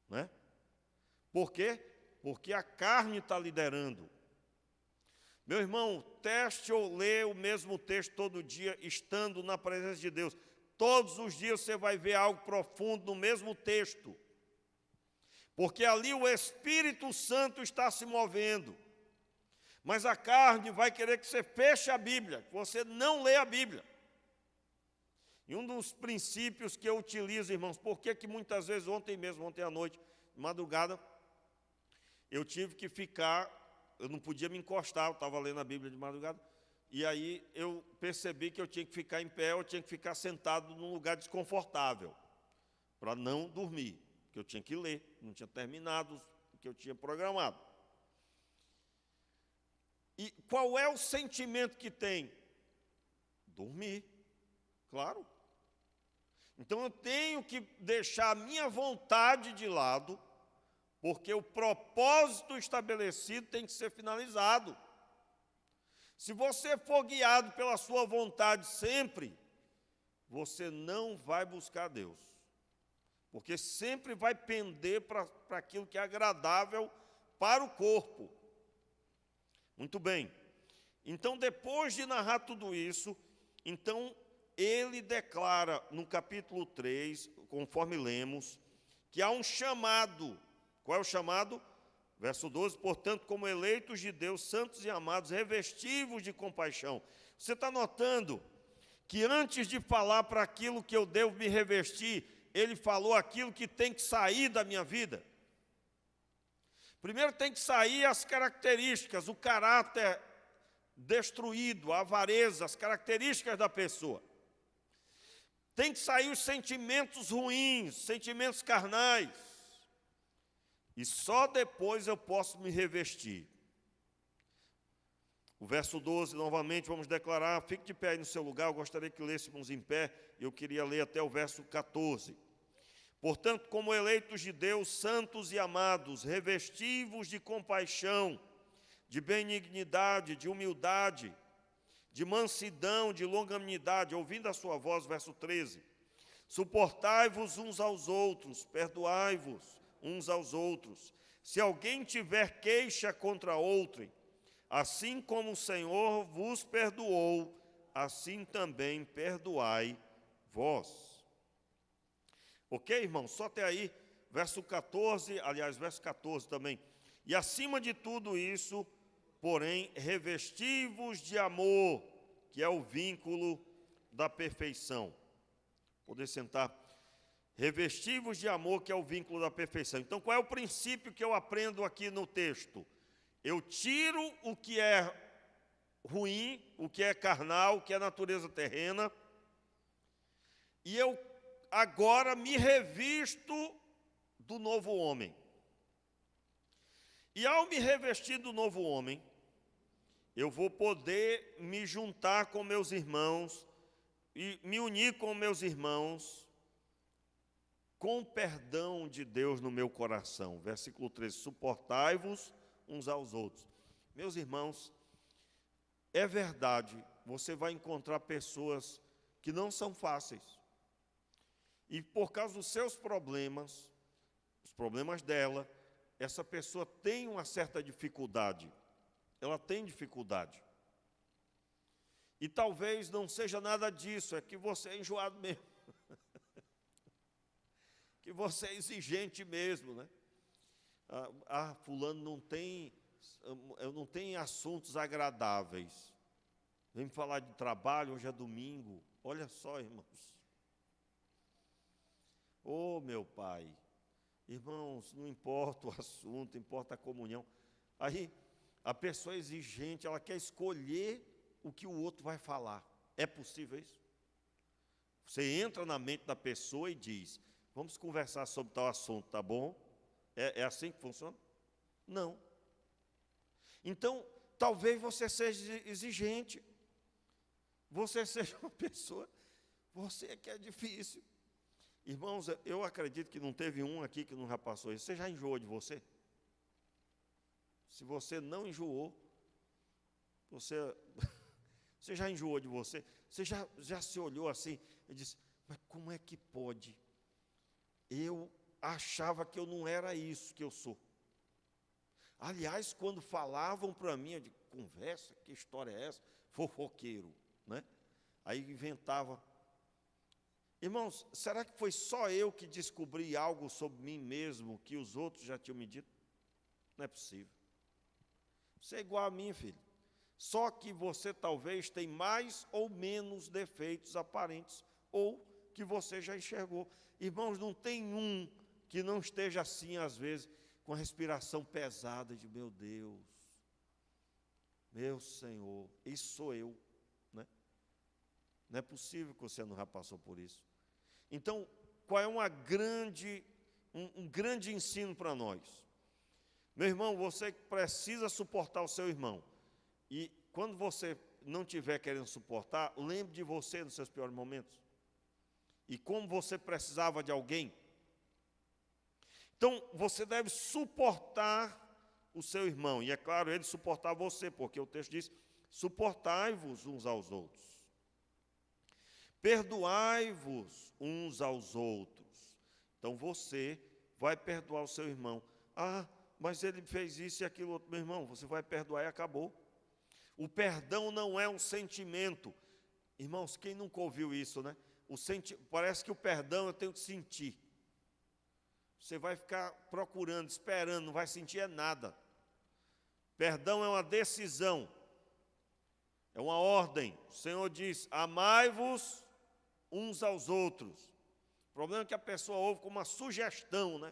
né? Por quê? Porque a carne está liderando. Meu irmão, teste ou lê o mesmo texto todo dia, estando na presença de Deus. Todos os dias você vai ver algo profundo no mesmo texto. Porque ali o Espírito Santo está se movendo. Mas a carne vai querer que você feche a Bíblia, que você não lê a Bíblia. E um dos princípios que eu utilizo, irmãos, porque que muitas vezes, ontem à noite, de madrugada, eu tive que ficar, eu não podia me encostar, eu estava lendo a Bíblia de madrugada, e aí eu percebi que eu tinha que ficar em pé, eu tinha que ficar sentado num lugar desconfortável, para não dormir, porque eu tinha que ler, não tinha terminado o que eu tinha programado. E qual é o sentimento que tem? Dormir, claro. Então eu tenho que deixar a minha vontade de lado, porque o propósito estabelecido tem que ser finalizado. Se você for guiado pela sua vontade sempre, você não vai buscar Deus. Porque sempre vai pender para aquilo que é agradável para o corpo. Muito bem. Então, depois de narrar tudo isso, então ele declara no capítulo 3, conforme lemos, que há um chamado. Qual é o chamado? Verso 12, portanto, como eleitos de Deus, santos e amados, revestivos de compaixão. Você está notando que antes de falar para aquilo que eu devo me revestir, ele falou aquilo que tem que sair da minha vida. Primeiro tem que sair as características, o caráter destruído, a avareza, as características da pessoa. Tem que sair os sentimentos ruins, sentimentos carnais. E só depois eu posso me revestir. O verso 12, novamente, vamos declarar, fique de pé aí no seu lugar, eu gostaria que lêssemos em pé, eu queria ler até o verso 14. Portanto, como eleitos de Deus, santos e amados, revestivos de compaixão, de benignidade, de humildade, de mansidão, de longanimidade, ouvindo a sua voz, verso 13. Suportai-vos uns aos outros, perdoai-vos uns aos outros, Se alguém tiver queixa contra outrem, assim como o Senhor vos perdoou, assim também perdoai vós. Ok, irmão? Só até aí, verso 14, aliás, verso 14 também. E acima de tudo isso, porém, revesti-vos de amor, que é o vínculo da perfeição. Poder sentar. Revesti-vos de amor, que é o vínculo da perfeição. Então, qual é o princípio que eu aprendo aqui no texto? Eu tiro o que é ruim, o que é carnal, o que é natureza terrena, e eu agora me revisto do novo homem. E ao me revestir do novo homem, eu vou poder me juntar com meus irmãos e me unir com meus irmãos com o perdão de Deus no meu coração. Versículo 13, suportai-vos uns aos outros. Meus irmãos, é verdade, você vai encontrar pessoas que não são fáceis. E por causa dos seus problemas, os problemas dela, essa pessoa tem uma certa dificuldade. Ela tem dificuldade. E talvez não seja nada disso, é que você é enjoado mesmo. Que você é exigente mesmo, né? Fulano não tem assuntos agradáveis. Vem me falar de trabalho, hoje é domingo. Olha só, irmãos. Oh, meu pai. Irmãos, não importa o assunto, importa a comunhão. Aí, a pessoa é exigente, ela quer escolher o que o outro vai falar. É possível isso? Você entra na mente da pessoa e diz: vamos conversar sobre tal assunto, tá bom? É assim que funciona? Não. Então, talvez você seja exigente. Você seja uma pessoa, você é que é difícil. Irmãos, eu acredito que não teve um aqui que não já passou isso. Você já enjoou de você? Se você não enjoou, você já enjoou de você? Você já se olhou assim e disse: mas como é que pode? Eu achava que eu não era isso que eu sou. Aliás, quando falavam para mim, eu digo: conversa, que história é essa? Fofoqueiro, né? Aí inventava. Irmãos, será que foi só eu que descobri algo sobre mim mesmo que os outros já tinham me dito? Não é possível. Você é igual a mim, filho. Só que você talvez tem mais ou menos defeitos aparentes, ou que você já enxergou. Irmãos, não tem um que não esteja assim, às vezes, com a respiração pesada de: meu Deus, meu Senhor, isso sou eu, né? Não é possível que você não já passou por isso. Então, qual é um grande ensino para nós? Meu irmão, você precisa suportar o seu irmão. E quando você não estiver querendo suportar, lembre de você nos seus piores momentos. E como você precisava de alguém. Então, você deve suportar o seu irmão. E é claro, ele suportar você, porque o texto diz: suportai-vos uns aos outros. Perdoai-vos uns aos outros. Então, você vai perdoar o seu irmão. Ah, mas ele fez isso e aquilo outro. Meu irmão, você vai perdoar e acabou. O perdão não é um sentimento. Irmãos, quem nunca ouviu isso, né? Parece que o perdão eu tenho que sentir. Você vai ficar procurando, esperando, não vai sentir nada. Perdão é uma decisão, é uma ordem. O Senhor diz: amai-vos uns aos outros. O problema é que a pessoa ouve como uma sugestão, né?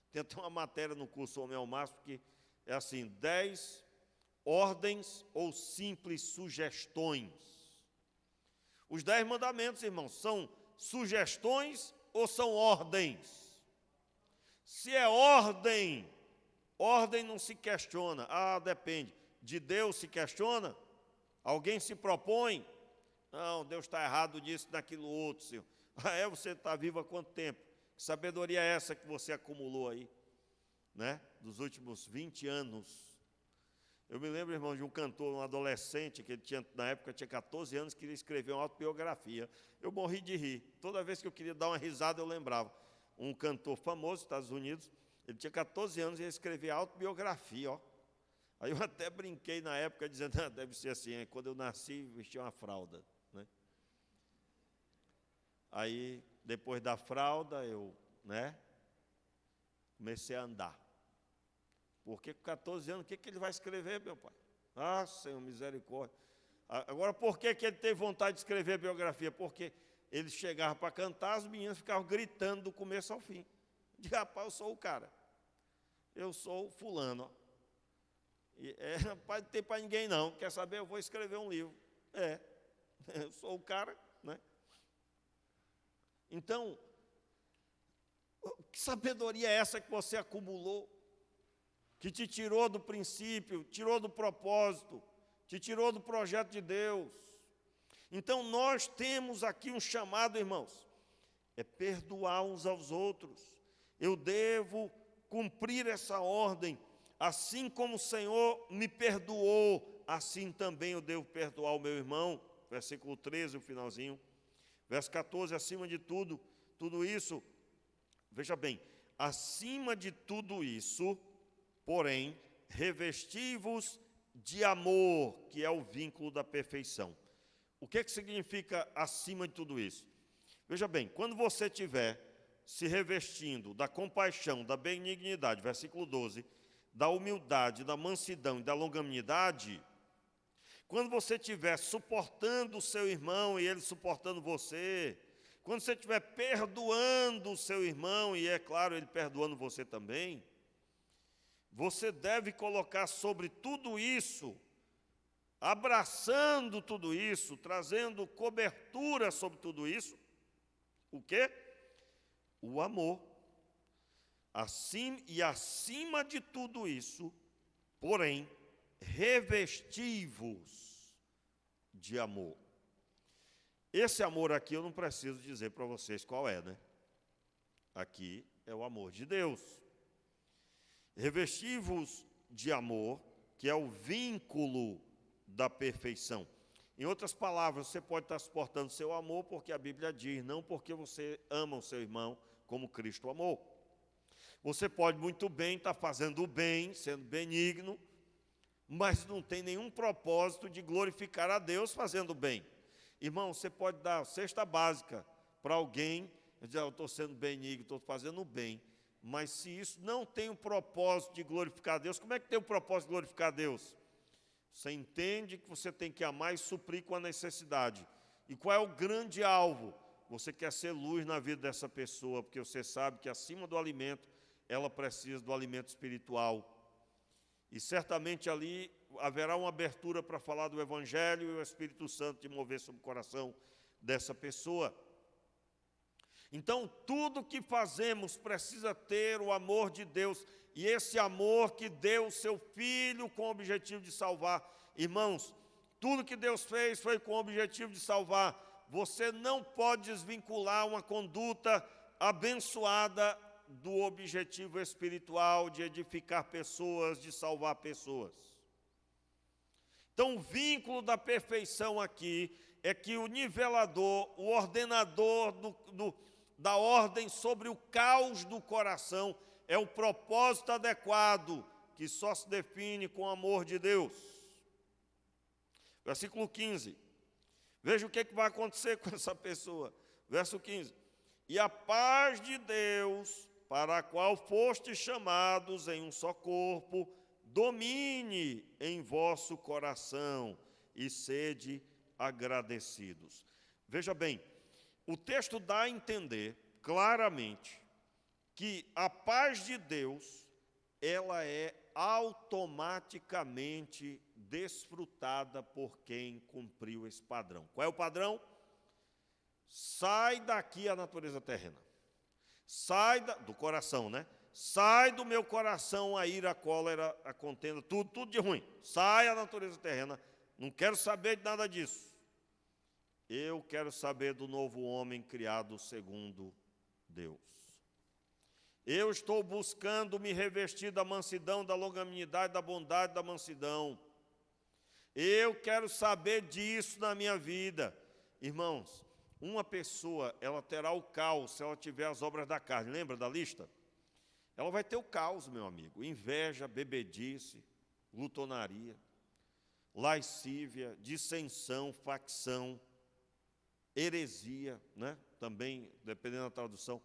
Tem até uma matéria no curso Homem ao Máximo que é assim: 10 ordens ou simples sugestões. Os 10 mandamentos, irmãos, são sugestões ou são ordens? Se é ordem, ordem não se questiona. Ah, depende. De Deus se questiona? Alguém se propõe? Não, Deus está errado disso, daquilo outro, Senhor. Ah, você está vivo há quanto tempo? Que sabedoria é essa que você acumulou aí, né? Dos últimos 20 anos. Eu me lembro, irmão, de um cantor, um adolescente, que ele na época tinha 14 anos, queria escrever uma autobiografia. Eu morri de rir. Toda vez que eu queria dar uma risada, eu lembrava. Um cantor famoso dos Estados Unidos, Ele tinha 14 anos e ia escrever autobiografia, ó. Aí eu até brinquei na época, dizendo, deve ser assim, quando eu nasci, vestia uma fralda, né? Aí, depois da fralda, eu, comecei a andar. Porque com 14 anos, o que ele vai escrever, meu pai? Ah, Senhor, misericórdia. Agora, por que ele teve vontade de escrever biografia? Porque ele chegava para cantar, as meninas ficavam gritando do começo ao fim. Eu disse, rapaz, eu sou o cara. Eu sou o fulano, ó. Não pode ter para ninguém não, quer saber, eu vou escrever um livro. Eu sou o cara, né? Então, que sabedoria é essa que você acumulou? Que te tirou do princípio, tirou do propósito, te tirou do projeto de Deus. Então, nós temos aqui um chamado, irmãos, é perdoar uns aos outros. Eu devo cumprir essa ordem. Assim como o Senhor me perdoou, assim também eu devo perdoar o meu irmão. Versículo 13, o finalzinho. Verso 14, acima de tudo isso, veja bem, acima de tudo isso, porém, revesti-vos de amor, que é o vínculo da perfeição. O que significa acima de tudo isso? Veja bem, quando você estiver se revestindo da compaixão, da benignidade, versículo 12, da humildade, da mansidão e da longanimidade, quando você estiver suportando o seu irmão e ele suportando você, quando você estiver perdoando o seu irmão e, é claro, ele perdoando você também, você deve colocar sobre tudo isso, abraçando tudo isso, trazendo cobertura sobre tudo isso, o quê? O amor. Acima de tudo isso, porém, revesti-vos de amor. Esse amor aqui eu não preciso dizer para vocês qual é, né? Aqui é o amor de Deus. Revesti-vos de amor, que é o vínculo da perfeição. Em outras palavras, você pode estar suportando seu amor porque a Bíblia diz, não porque você ama o seu irmão como Cristo amou. Você pode muito bem estar fazendo o bem, sendo benigno, mas não tem nenhum propósito de glorificar a Deus fazendo o bem. Irmão, você pode dar cesta básica para alguém, dizer, eu estou sendo benigno, estou fazendo o bem, mas se isso não tem o propósito de glorificar a Deus, como é que tem o propósito de glorificar a Deus? Você entende que você tem que amar e suprir com a necessidade. E qual é o grande alvo? Você quer ser luz na vida dessa pessoa, porque você sabe que acima do alimento, ela precisa do alimento espiritual. E certamente ali haverá uma abertura para falar do Evangelho e o Espírito Santo de mover sobre o coração dessa pessoa. Então, tudo que fazemos precisa ter o amor de Deus, e esse amor que deu o seu Filho com o objetivo de salvar. Irmãos, tudo que Deus fez foi com o objetivo de salvar. Você não pode desvincular uma conduta abençoada do objetivo espiritual de edificar pessoas, de salvar pessoas. Então, o vínculo da perfeição aqui é que o nivelador, o ordenador da ordem sobre o caos do coração é o propósito adequado, que só se define com o amor de Deus. Versículo 15. Veja o que vai acontecer com essa pessoa. Verso 15. E a paz de Deus, para a qual fostes chamados em um só corpo, domine em vosso coração e sede agradecidos. Veja bem, o texto dá a entender claramente que a paz de Deus, ela é automaticamente desfrutada por quem cumpriu esse padrão. Qual é o padrão? Sai daqui a natureza terrena. Sai do coração, né? Sai do meu coração a ira, a cólera, a contenda, tudo de ruim. Sai a natureza terrena. Não quero saber de nada disso. Eu quero saber do novo homem criado segundo Deus. Eu estou buscando me revestir da mansidão, da longanimidade, da bondade, da mansidão. Eu quero saber disso na minha vida. Irmãos, uma pessoa, ela terá o caos se ela tiver as obras da carne. Lembra da lista? ela vai ter o caos, meu amigo. Inveja, bebedice, glutonaria, lascívia, dissensão, facção, heresia, né? Também, dependendo da tradução,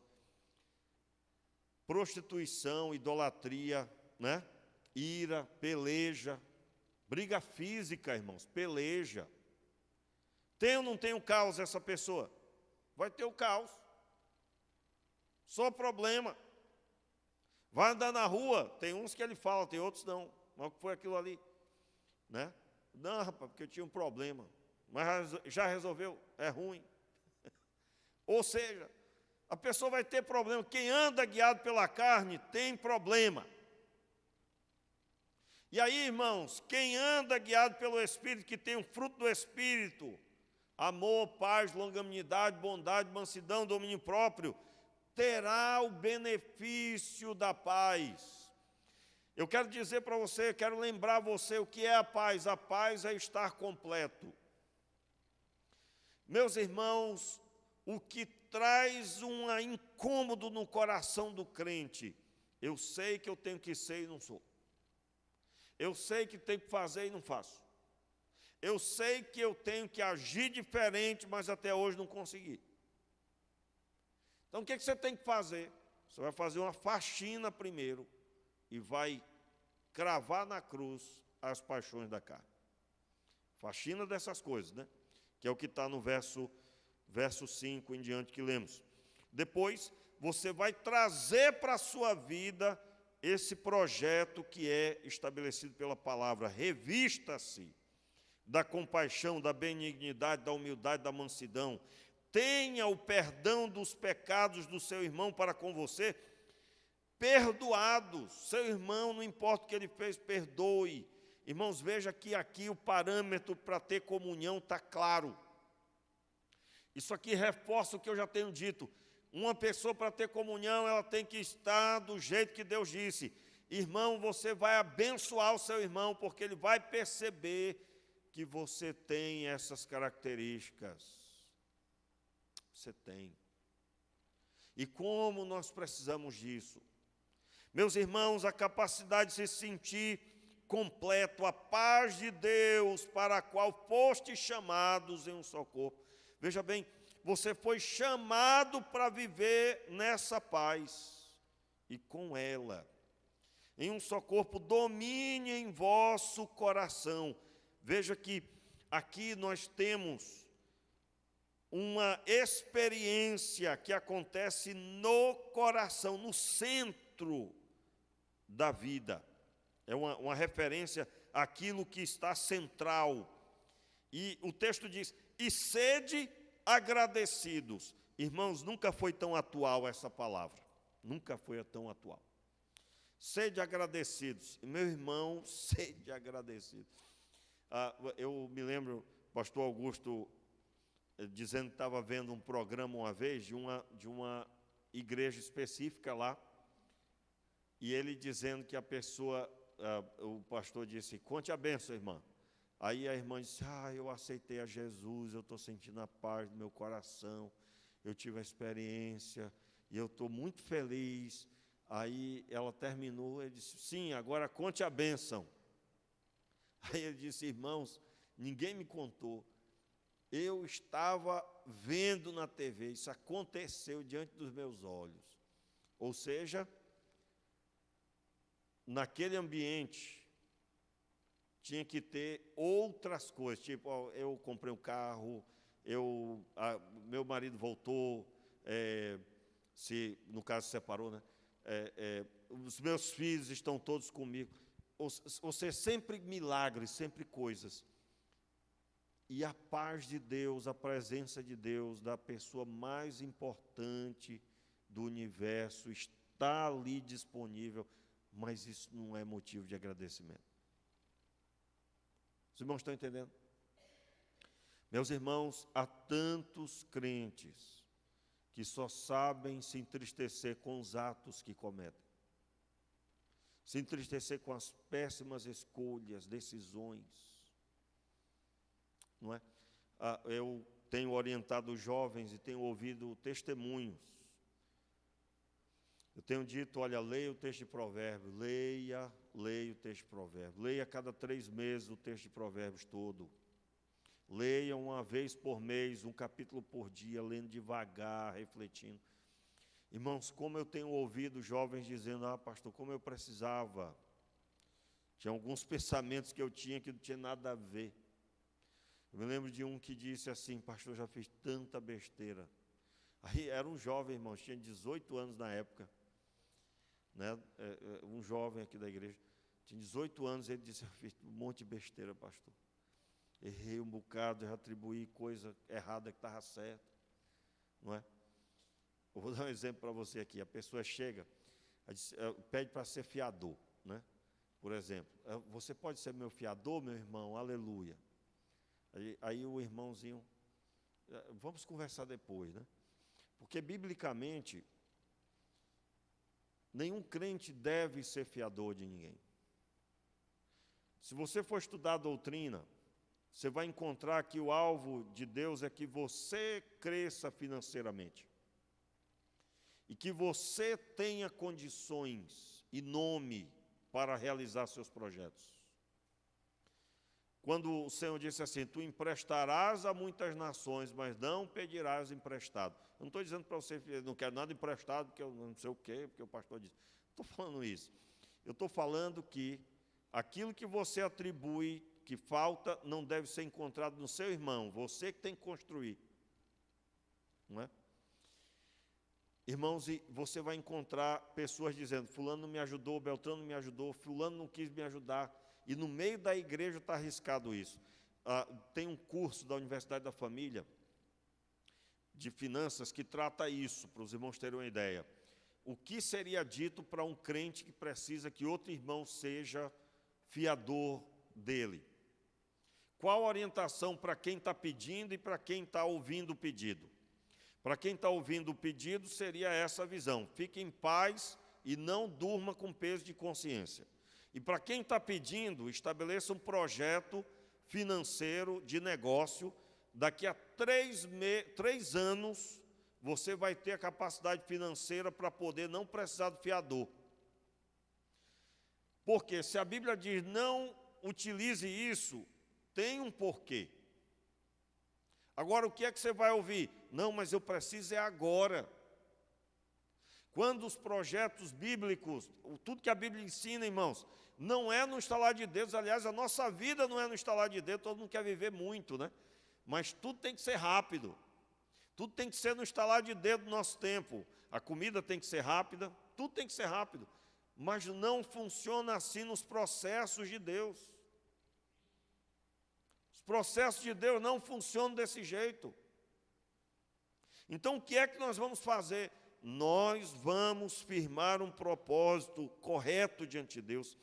prostituição, idolatria, né? Ira, peleja, briga física, irmãos, peleja. Tem ou não tem o caos essa pessoa? Vai ter o caos. Só problema. Vai andar na rua, tem uns que ele fala, tem outros não. Mas o que foi aquilo ali? Né? Não, rapaz, porque eu tinha um problema. Mas já resolveu, é ruim. Ou seja, a pessoa vai ter problema. Quem anda guiado pela carne tem problema. E aí, irmãos, quem anda guiado pelo Espírito, que tem o fruto do Espírito, amor, paz, longanimidade, bondade, mansidão, domínio próprio, terá o benefício da paz. Eu quero dizer para você, quero lembrar você o que é a paz. A paz é estar completo. Meus irmãos, o que traz um incômodo no coração do crente, eu sei que eu tenho que ser e não sou. Eu sei que tenho que fazer e não faço. Eu sei que eu tenho que agir diferente, mas até hoje não consegui. Então, o que você tem que fazer? Você vai fazer uma faxina primeiro e vai cravar na cruz as paixões da carne. Faxina dessas coisas, né? Que é o que está no verso 5 em diante que lemos. Depois, você vai trazer para a sua vida esse projeto que é estabelecido pela palavra. Revista-se da compaixão, da benignidade, da humildade, da mansidão. Tenha o perdão dos pecados do seu irmão para com você, perdoados. Seu irmão, não importa o que ele fez, perdoe. Irmãos, veja que aqui o parâmetro para ter comunhão está claro. Isso aqui reforça o que eu já tenho dito. Uma pessoa para ter comunhão, ela tem que estar do jeito que Deus disse. Irmão, você vai abençoar o seu irmão, porque ele vai perceber que você tem essas características. Você tem. E como nós precisamos disso? Meus irmãos, a capacidade de se sentir completo, a paz de Deus para a qual foste chamados em um só corpo. Veja bem, você foi chamado para viver nessa paz e com ela. Em um só corpo, domine em vosso coração. Veja que aqui nós temos uma experiência que acontece no coração, no centro da vida. É uma referência àquilo que está central. E o texto diz, e sede agradecidos. Irmãos, nunca foi tão atual essa palavra. Nunca foi tão atual. Sede agradecidos. Meu irmão, sede agradecidos. Eu me lembro, pastor Augusto, dizendo que estava vendo um programa uma vez de uma igreja específica lá, e ele dizendo que a pessoa, o pastor disse, conte a bênção, irmã. Aí a irmã disse, eu aceitei a Jesus, eu estou sentindo a paz do meu coração, eu tive a experiência, e eu estou muito feliz. Aí ela terminou, ele disse, sim, agora conte a bênção. Aí ele disse, irmãos, ninguém me contou, eu estava vendo na TV, isso aconteceu diante dos meus olhos. Ou seja, naquele ambiente, tinha que ter outras coisas, tipo, eu comprei um carro, meu marido voltou, no caso separou, né? Os meus filhos estão todos comigo. Ou seja, sempre milagres, sempre coisas. E a paz de Deus, a presença de Deus, da pessoa mais importante do universo, está ali disponível, mas isso não é motivo de agradecimento. Os irmãos estão entendendo? Meus irmãos, há tantos crentes que só sabem se entristecer com os atos que cometem. Se entristecer com as péssimas escolhas, decisões. Não é? Eu tenho orientado os jovens e tenho ouvido testemunhos. Eu tenho dito, olha, leia o texto de Provérbios, leia o texto de Provérbios, leia a cada 3 meses o texto de Provérbios todo. Leia uma vez por mês, um capítulo por dia, lendo devagar, refletindo. Irmãos, como eu tenho ouvido jovens dizendo, pastor, como eu precisava. Tinha alguns pensamentos que eu tinha que não tinha nada a ver. Eu me lembro de um que disse assim, pastor, já fiz tanta besteira. Aí era um jovem, irmãos, tinha 18 anos na época, né? Um jovem aqui da igreja, tinha 18 anos, ele disse, eu fiz um monte de besteira, pastor. Errei um bocado, já atribuí coisa errada que estava certa, não é? Eu vou dar um exemplo para você aqui. A pessoa chega, pede para ser fiador, né? Por exemplo, você pode ser meu fiador, meu irmão, aleluia. Aí o irmãozinho, vamos conversar depois, né? Porque, biblicamente, nenhum crente deve ser fiador de ninguém. Se você for estudar a doutrina, você vai encontrar que o alvo de Deus é que você cresça financeiramente. E que você tenha condições e nome para realizar seus projetos. Quando o Senhor disse assim, tu emprestarás a muitas nações, mas não pedirás emprestado. Eu não estou dizendo para você, não quero nada emprestado, porque eu não sei o quê, porque o pastor disse. Não estou falando isso. Eu estou falando que aquilo que você atribui, que falta, não deve ser encontrado no seu irmão. Você que tem que construir. Não é? Irmãos, e você vai encontrar pessoas dizendo, fulano não me ajudou, Beltrano não me ajudou, fulano não quis me ajudar. E no meio da igreja está arriscado isso. Tem um curso da Universidade da Família, de finanças, que trata isso, para os irmãos terem uma ideia. O que seria dito para um crente que precisa que outro irmão seja fiador dele? Qual a orientação para quem está pedindo e para quem está ouvindo o pedido? Para quem está ouvindo o pedido, seria essa visão. Fique em paz e não durma com peso de consciência. E para quem está pedindo, estabeleça um projeto financeiro de negócio. Daqui a 3 anos, você vai ter a capacidade financeira para poder não precisar do fiador. Porque se a Bíblia diz não utilize isso, tem um porquê. Agora, o que é que você vai ouvir? Não, mas eu preciso é agora. Quando os projetos bíblicos, tudo que a Bíblia ensina, irmãos, não é no estalar de dedos. Aliás, a nossa vida não é no estalar de dedos, todo mundo quer viver muito, né? Mas tudo tem que ser rápido. Tudo tem que ser no estalar de dedo do nosso tempo. A comida tem que ser rápida, tudo tem que ser rápido. Mas não funciona assim nos processos de Deus. Os processos de Deus não funcionam desse jeito. Então, o que é que nós vamos fazer? Nós vamos firmar um propósito correto diante de Deus.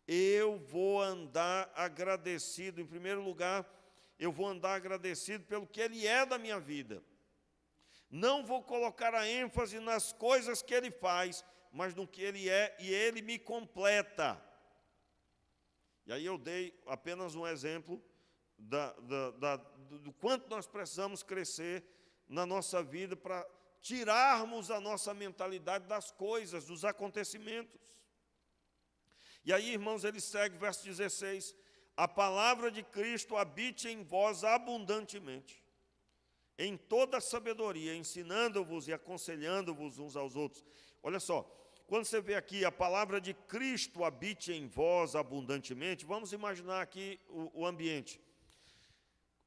Eu vou andar agradecido. Em primeiro lugar, eu vou andar agradecido pelo que Ele é da minha vida. Não vou colocar a ênfase nas coisas que Ele faz, mas no que Ele é, e Ele me completa. E aí eu dei apenas um exemplo do quanto nós precisamos crescer na nossa vida para tirarmos a nossa mentalidade das coisas, dos acontecimentos. E aí, irmãos, ele segue, verso 16, a palavra de Cristo habite em vós abundantemente, em toda sabedoria, ensinando-vos e aconselhando-vos uns aos outros. Olha só, quando você vê aqui a palavra de Cristo habite em vós abundantemente, vamos imaginar aqui o ambiente.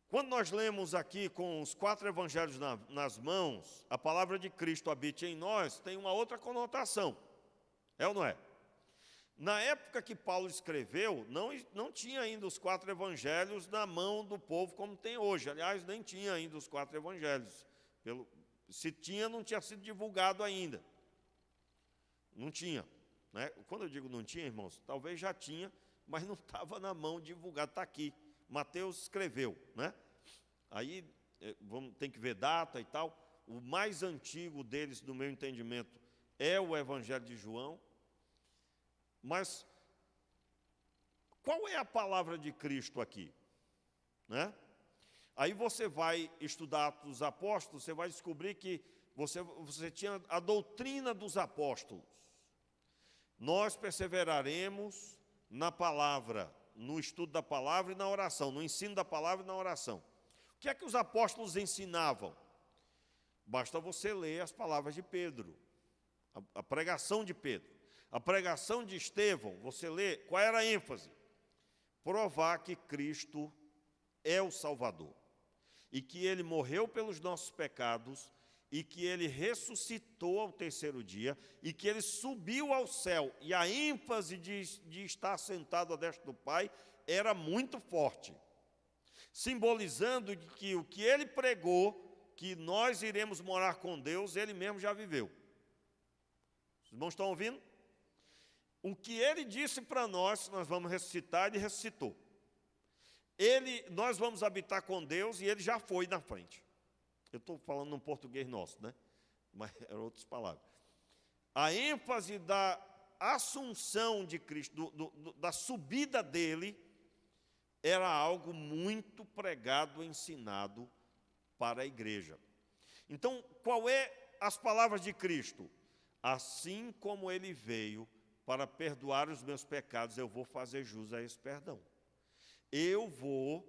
Quando nós lemos aqui com os 4 evangelhos nas mãos, a palavra de Cristo habite em nós, tem uma outra conotação. É ou não é? Na época que Paulo escreveu, não tinha ainda os 4 evangelhos na mão do povo como tem hoje. Aliás, nem tinha ainda os 4 evangelhos. Se tinha, não tinha sido divulgado ainda. Não tinha. Né? Quando eu digo não tinha, irmãos, talvez já tinha, mas não estava na mão divulgado. Está aqui. Mateus escreveu, né? Aí tem que ver data e tal. O mais antigo deles, no meu entendimento, é o Evangelho de João. Mas qual é a palavra de Cristo aqui? Né? Aí você vai estudar Atos dos Apóstolos, você vai descobrir que você tinha a doutrina dos apóstolos. Nós perseveraremos na palavra, no estudo da palavra e na oração, no ensino da palavra e na oração. O que é que os apóstolos ensinavam? Basta você ler as palavras de Pedro, a pregação de Pedro. A pregação de Estevão, você lê, qual era a ênfase? Provar que Cristo é o Salvador, e que Ele morreu pelos nossos pecados, e que Ele ressuscitou ao terceiro dia, e que Ele subiu ao céu, e a ênfase de estar sentado à destra do Pai era muito forte, simbolizando que o que Ele pregou, que nós iremos morar com Deus, Ele mesmo já viveu. Os irmãos estão ouvindo? O que Ele disse para nós vamos ressuscitar, Ele ressuscitou. Nós vamos habitar com Deus e Ele já foi na frente. Eu estou falando num português nosso, né? Mas eram outras palavras. A ênfase da assunção de Cristo, da subida dele, era algo muito pregado, ensinado para a igreja. Então, qual é as palavras de Cristo? Assim como Ele veio para perdoar os meus pecados, eu vou fazer jus a esse perdão. Eu vou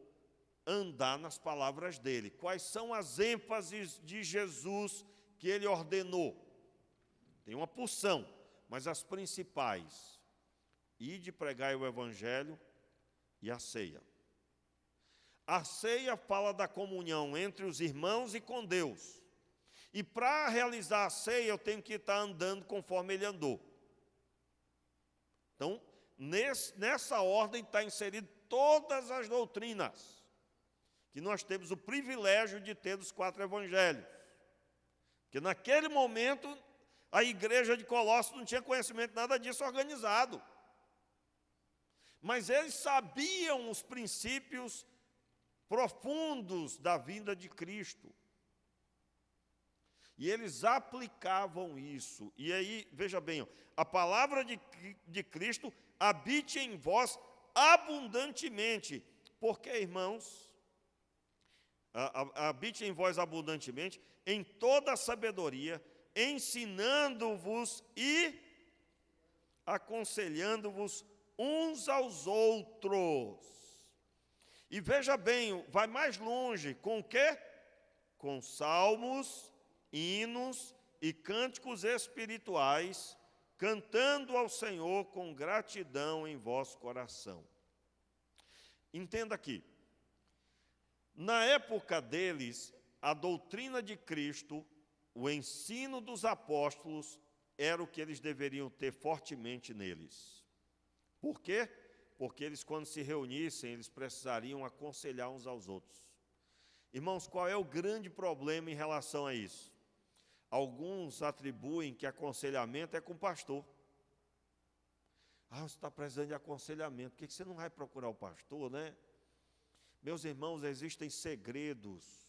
andar nas palavras dele. Quais são as ênfases de Jesus que ele ordenou? Tem uma porção, mas as principais: ide pregai o evangelho e a ceia. A ceia fala da comunhão entre os irmãos e com Deus. E para realizar a ceia, eu tenho que estar andando conforme ele andou. Então, nessa ordem está inserido todas as doutrinas que nós temos o privilégio de ter dos 4 evangelhos. Porque naquele momento, a igreja de Colossos não tinha conhecimento nada disso organizado. Mas eles sabiam os princípios profundos da vinda de Cristo. E eles aplicavam isso. E aí, veja bem, a palavra de Cristo habite em vós abundantemente. Porque, irmãos, habite em vós abundantemente, em toda a sabedoria, ensinando-vos e aconselhando-vos uns aos outros. E veja bem, vai mais longe, com o quê? Com salmos, hinos e cânticos espirituais, cantando ao Senhor com gratidão em vosso coração. Entenda aqui, na época deles, a doutrina de Cristo, o ensino dos apóstolos, era o que eles deveriam ter fortemente neles. Por quê? Porque eles, quando se reunissem, eles precisariam aconselhar uns aos outros. Irmãos, qual é o grande problema em relação a isso? Alguns atribuem que aconselhamento é com o pastor. Você está precisando de aconselhamento, por que você não vai procurar o pastor, né? Meus irmãos, existem segredos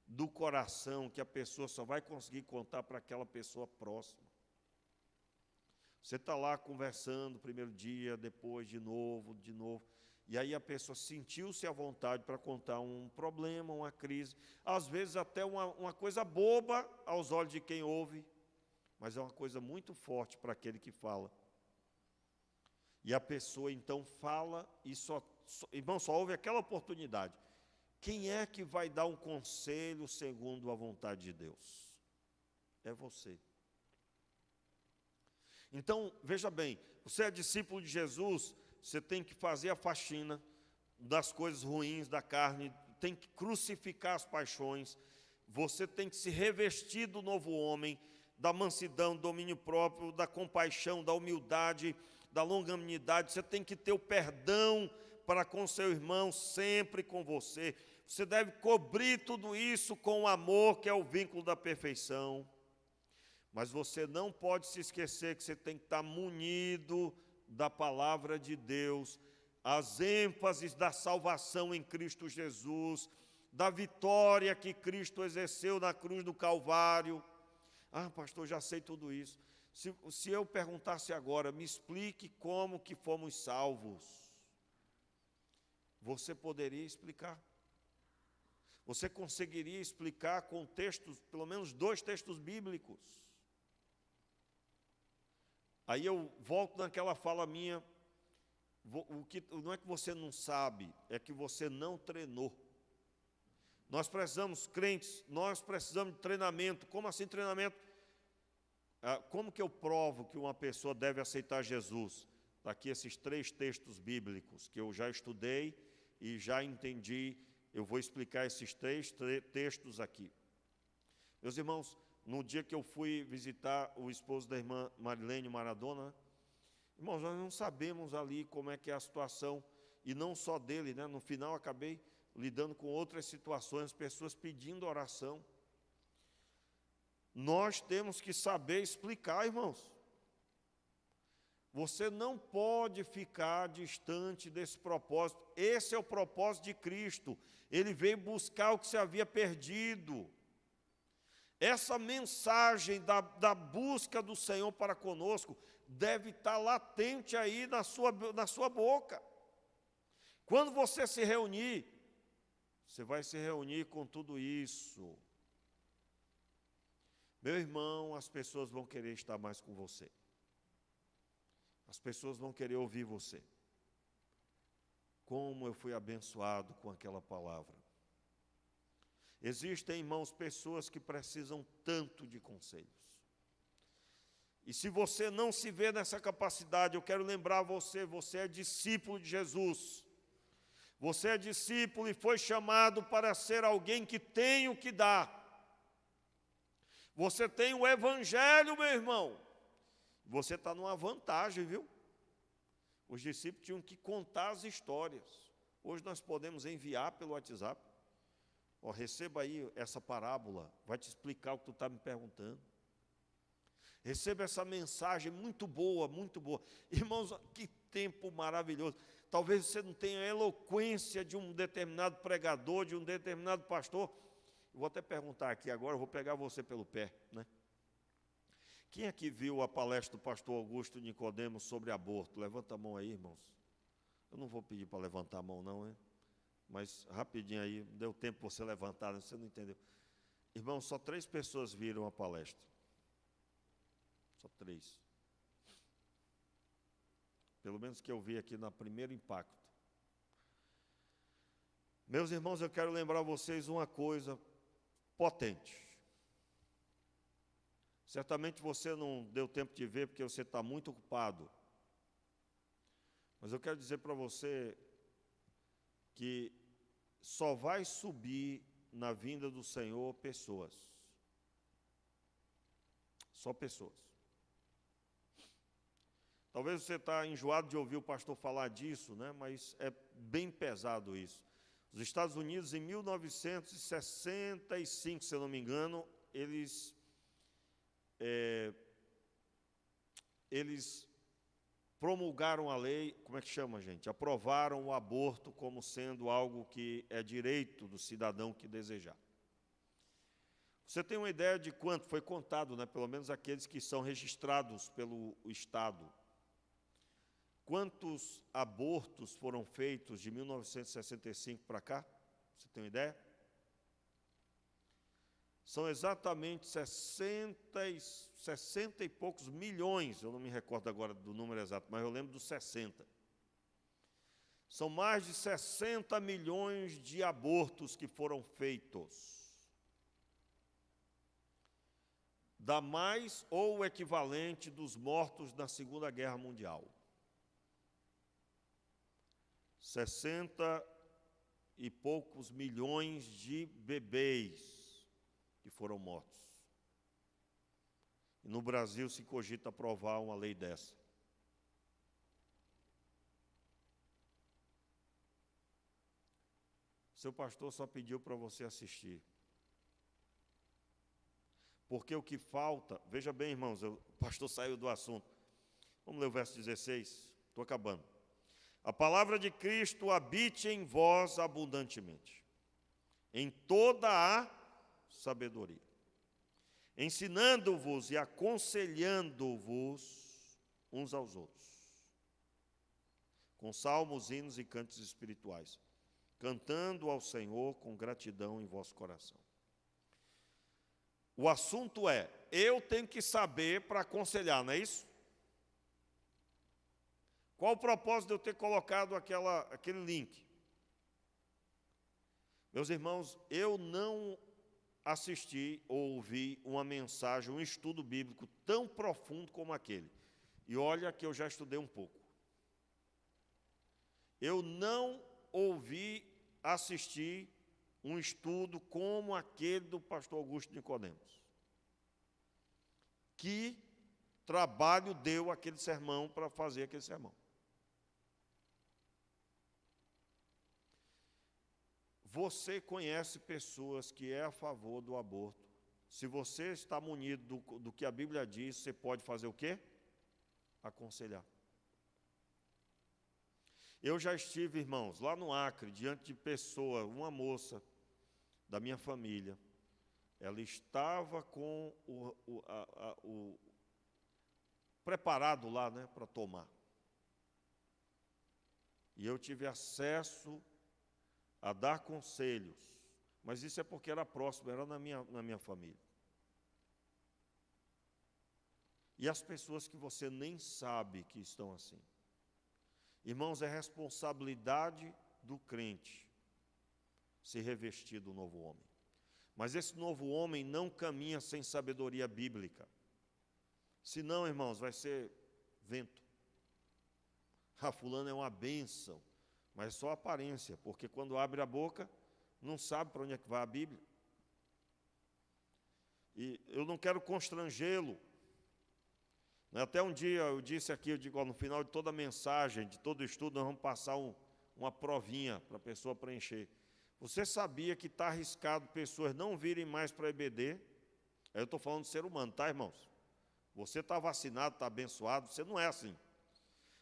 do coração que a pessoa só vai conseguir contar para aquela pessoa próxima. Você está lá conversando, primeiro dia, depois de novo, e aí a pessoa sentiu-se à vontade para contar um problema, uma crise, às vezes até uma coisa boba aos olhos de quem ouve, mas é uma coisa muito forte para aquele que fala. E a pessoa então fala e irmão, só houve aquela oportunidade. Quem é que vai dar um conselho segundo a vontade de Deus? É você. Então, veja bem, você é discípulo de Jesus, você tem que fazer a faxina das coisas ruins da carne, tem que crucificar as paixões, você tem que se revestir do novo homem, da mansidão, do domínio próprio, da compaixão, da humildade, da longanimidade, você tem que ter o perdão para com seu irmão, sempre com você. Você deve cobrir tudo isso com o amor, que é o vínculo da perfeição. Mas você não pode se esquecer que você tem que estar munido da palavra de Deus, as ênfases da salvação em Cristo Jesus, da vitória que Cristo exerceu na cruz do Calvário. Pastor, já sei tudo isso. Se eu perguntasse agora, me explique como que fomos salvos, você poderia explicar? Você conseguiria explicar com textos, pelo menos 2 textos bíblicos. Aí eu volto naquela fala minha, não é que você não sabe, é que você não treinou. Nós precisamos, crentes, nós precisamos de treinamento. Como assim treinamento? Como que eu provo que uma pessoa deve aceitar Jesus? Está aqui esses 3 textos bíblicos que eu já estudei e já entendi. Eu vou explicar esses 3 textos aqui. Meus irmãos, no dia que eu fui visitar o esposo da irmã Marilene Maradona, irmãos, nós não sabemos ali como é que é a situação, e não só dele, né? No final acabei lidando com outras situações, pessoas pedindo oração. Nós temos que saber explicar, irmãos. Você não pode ficar distante desse propósito. Esse é o propósito de Cristo. Ele veio buscar o que se havia perdido. Essa mensagem da busca do Senhor para conosco deve estar latente aí na sua boca. Quando você se reunir, você vai se reunir com tudo isso. Meu irmão, as pessoas vão querer estar mais com você. As pessoas vão querer ouvir você. Como eu fui abençoado com aquela palavra. Existem, irmãos, pessoas que precisam tanto de conselhos. E se você não se vê nessa capacidade, eu quero lembrar você é discípulo de Jesus. Você é discípulo e foi chamado para ser alguém que tem o que dar. Você tem o Evangelho, meu irmão. Você está numa vantagem, viu? Os discípulos tinham que contar as histórias. Hoje nós podemos enviar pelo WhatsApp. Receba aí essa parábola, vai te explicar o que tu está me perguntando. Receba essa mensagem muito boa, muito boa. Irmãos, que tempo maravilhoso. Talvez você não tenha a eloquência de um determinado pregador, de um determinado pastor. Eu vou até perguntar aqui agora, eu vou pegar você pelo pé, né? Quem aqui viu a palestra do pastor Augusto Nicodemo sobre aborto? Levanta a mão aí, irmãos. Eu não vou pedir para levantar a mão, não, hein? Mas rapidinho aí, deu tempo para você levantar, né? Você não entendeu. Irmão, só 3 pessoas viram a palestra. Só 3. Pelo menos que eu vi aqui no primeiro impacto. Meus irmãos, eu quero lembrar vocês uma coisa potente. Certamente você não deu tempo de ver porque você está muito ocupado. Mas eu quero dizer para você que só vai subir na vinda do Senhor pessoas. Só pessoas. Talvez você está enjoado de ouvir o pastor falar disso, né? Mas é bem pesado isso. Os Estados Unidos, em 1965, se eu não me engano, eles promulgaram a lei, como é que chama, gente? Aprovaram o aborto como sendo algo que é direito do cidadão que desejar. Você tem uma ideia de quanto foi contado, né? Pelo menos aqueles que são registrados pelo Estado. Quantos abortos foram feitos de 1965 para cá? Você tem uma ideia? São exatamente 60 e poucos milhões, eu não me recordo agora do número exato, mas eu lembro dos 60. São mais de 60 milhões de abortos que foram feitos. Dá mais ou o equivalente dos mortos na Segunda Guerra Mundial. 60 e poucos milhões de bebês que foram mortos. E no Brasil se cogita aprovar uma lei dessa. Seu pastor só pediu para você assistir. Porque o que falta, veja bem, irmãos, o pastor saiu do assunto. Vamos ler o verso 16, estou acabando. A palavra de Cristo habite em vós abundantemente, em toda a sabedoria, ensinando-vos e aconselhando-vos uns aos outros, com salmos, hinos e cantos espirituais, cantando ao Senhor com gratidão em vosso coração. O assunto é, eu tenho que saber para aconselhar, não é isso? Qual o propósito de eu ter colocado aquele link? Meus irmãos, eu não assisti ou ouvi uma mensagem, um estudo bíblico tão profundo como aquele. E olha que eu já estudei um pouco. Eu não ouvi, assisti um estudo como aquele do pastor Augusto Nicodemos. Que trabalho deu aquele sermão para fazer aquele sermão? Você conhece pessoas que é a favor do aborto. Se você está munido do que a Bíblia diz, você pode fazer o quê? Aconselhar. Eu já estive, irmãos, lá no Acre, diante de pessoa, uma moça da minha família. Ela estava com o preparado lá, né, para tomar. E eu tive acesso a dar conselhos, mas isso é porque era próximo, era na minha família. E as pessoas que você nem sabe que estão assim. Irmãos, é responsabilidade do crente se revestir do novo homem. Mas esse novo homem não caminha sem sabedoria bíblica. Senão, irmãos, vai ser vento. Fulano é uma bênção, mas só aparência, porque quando abre a boca, não sabe para onde é que vai a Bíblia. E eu não quero constrangê-lo. Até um dia eu disse aqui, eu digo, no final de toda a mensagem, de todo o estudo, nós vamos passar uma provinha para a pessoa preencher. Você sabia que está arriscado pessoas não virem mais para a EBD? Aí eu estou falando de ser humano, tá, irmãos? Você está vacinado, está abençoado, você não é assim.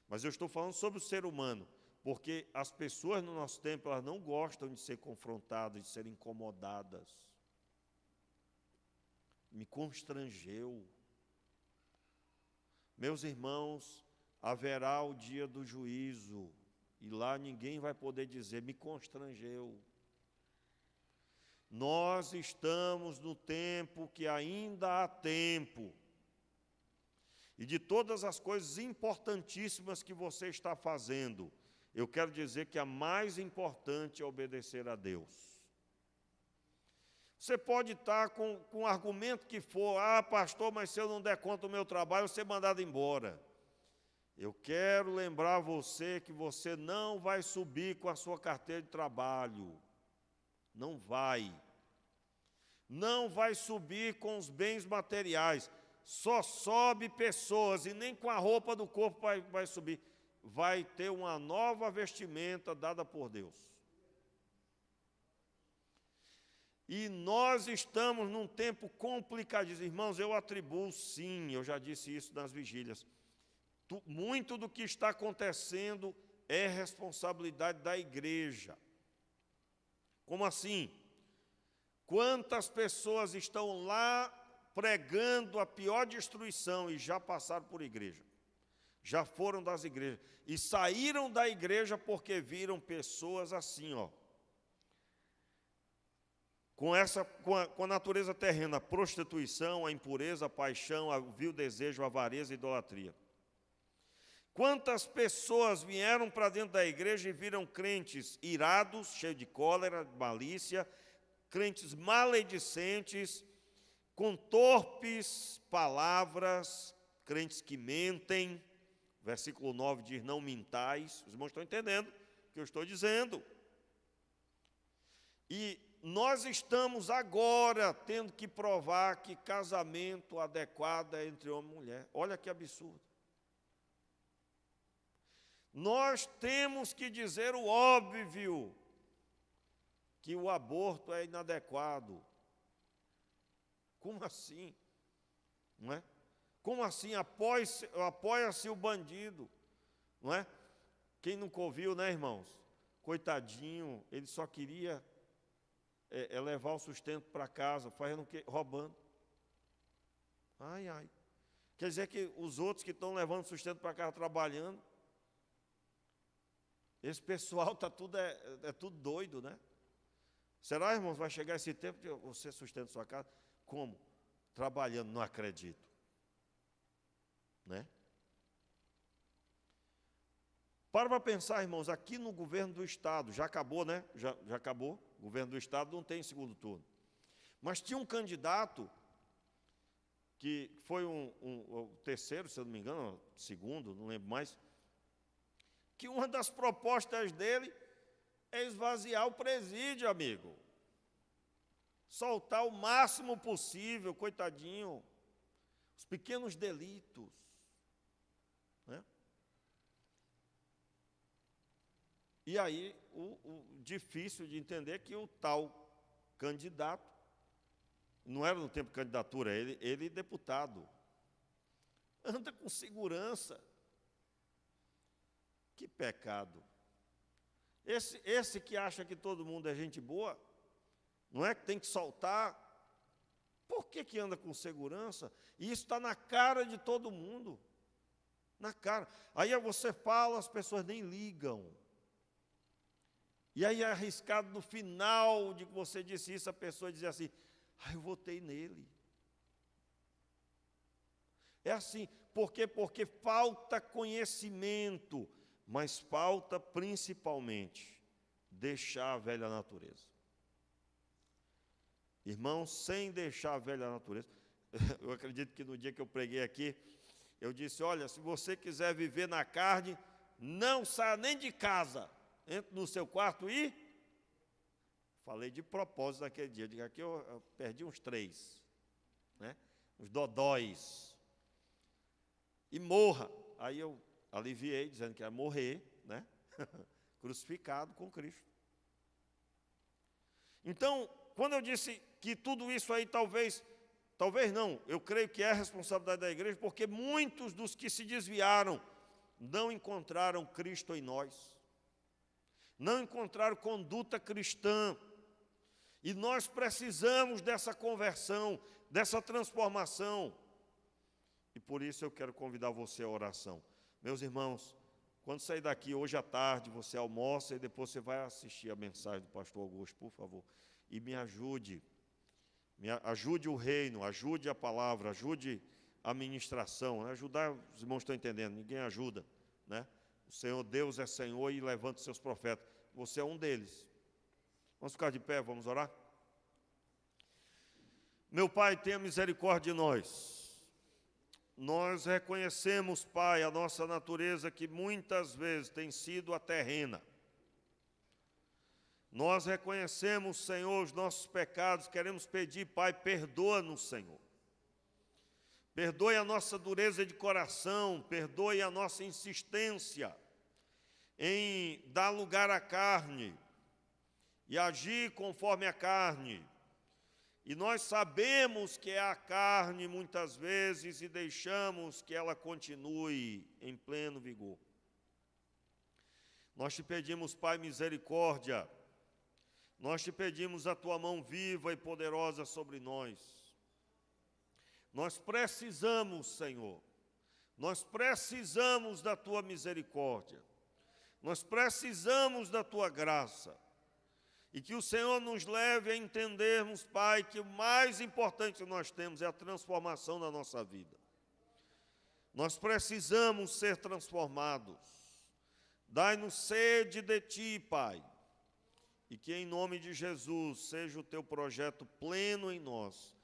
Mas eu estou falando sobre o ser humano, porque as pessoas no nosso tempo, elas não gostam de ser confrontadas, de serem incomodadas. Me constrangeu. Meus irmãos, haverá o dia do juízo, e lá ninguém vai poder dizer, me constrangeu. Nós estamos no tempo que ainda há tempo. E de todas as coisas importantíssimas que você está fazendo, eu quero dizer que a mais importante é obedecer a Deus. Você pode estar com o argumento que for, pastor, mas se eu não der conta do meu trabalho, eu vou ser mandado embora. Eu quero lembrar você que você não vai subir com a sua carteira de trabalho. Não vai. Não vai subir com os bens materiais. Só sobe pessoas e nem com a roupa do corpo vai subir. Vai ter uma nova vestimenta dada por Deus. E nós estamos num tempo complicadíssimo. Irmãos, eu atribuo sim, eu já disse isso nas vigílias. Muito do que está acontecendo é responsabilidade da igreja. Como assim? Quantas pessoas estão lá pregando a pior destruição e já passaram por igreja? Já foram das igrejas. E saíram da igreja porque viram pessoas assim, com a natureza terrena, a prostituição, a impureza, a paixão, o vil desejo, a avareza e a idolatria. Quantas pessoas vieram para dentro da igreja e viram crentes irados, cheios de cólera, malícia, crentes maledicentes, com torpes palavras, crentes que mentem. Versículo 9 diz, não mintais. Os irmãos estão entendendo o que eu estou dizendo. E nós estamos agora tendo que provar que casamento adequado é entre homem e mulher. Olha que absurdo. Nós temos que dizer o óbvio, que o aborto é inadequado. Como assim? Não é? Como assim? Apoia-se o bandido. Não é? Quem nunca ouviu, né, irmãos? Coitadinho, ele só queria levar o sustento para casa, fazendo o quê? Roubando. Ai, ai. Quer dizer que os outros que estão levando o sustento para casa trabalhando, Esse pessoal está tudo, tudo doido, né? Será, irmãos, vai chegar esse tempo que você sustenta sua casa? Como? Trabalhando, não acredito. Né? Para pensar, irmãos, aqui no governo do Estado, já acabou, né? Já acabou. O governo do Estado não tem segundo turno. Mas tinha um candidato, que foi o terceiro, se eu não me engano, segundo, não lembro mais, que uma das propostas dele é esvaziar o presídio, amigo. Soltar o máximo possível, coitadinho, os pequenos delitos. Né? E aí, o difícil de entender é que o tal candidato, não era no tempo de candidatura, ele deputado, anda com segurança. Que pecado. Esse que acha que todo mundo é gente boa, não é que tem que soltar, por que anda com segurança? E isso está na cara de todo mundo. Na cara. Aí você fala, as pessoas nem ligam. E aí é arriscado no final de que você disse isso, a pessoa dizer assim, eu votei nele. É assim, por quê? Porque falta conhecimento, mas falta principalmente deixar a velha natureza. Irmãos, sem deixar a velha natureza, eu acredito que no dia que eu preguei aqui, eu disse, olha, se você quiser viver na carne, não saia nem de casa, entre no seu quarto e... Falei de propósito naquele dia, digo, aqui eu perdi uns 3, né? Uns dodóis. E morra. Aí eu aliviei, dizendo que ia morrer, né? Crucificado com Cristo. Então, quando eu disse que tudo isso aí talvez não, eu creio que é responsabilidade da igreja, porque muitos dos que se desviaram não encontraram Cristo em nós. Não encontraram conduta cristã. E nós precisamos dessa conversão, dessa transformação. E por isso eu quero convidar você à oração. Meus irmãos, quando sair daqui hoje à tarde, você almoça e depois você vai assistir a mensagem do pastor Augusto, por favor. E me ajude o reino, ajude a palavra, ajude a ministração. Né? Ajudar, os irmãos estão entendendo, ninguém ajuda. Né? O Senhor Deus é Senhor e levanta os seus profetas. Você é um deles. Vamos ficar de pé, vamos orar? Meu Pai, tenha misericórdia de nós. Nós reconhecemos, Pai, a nossa natureza que muitas vezes tem sido a terrena. Nós reconhecemos, Senhor, os nossos pecados, queremos pedir, Pai, perdoa-nos, Senhor. Perdoe a nossa dureza de coração, perdoe a nossa insistência em dar lugar à carne e agir conforme a carne. E nós sabemos que é a carne muitas vezes e deixamos que ela continue em pleno vigor. Nós te pedimos, Pai, misericórdia. Nós te pedimos a tua mão viva e poderosa sobre nós. Nós precisamos, Senhor, nós precisamos da tua misericórdia. Nós precisamos da tua graça. E que o Senhor nos leve a entendermos, Pai, que o mais importante que nós temos é a transformação da nossa vida. Nós precisamos ser transformados. Dai-nos sede de Ti, Pai. E que em nome de Jesus seja o Teu projeto pleno em nós.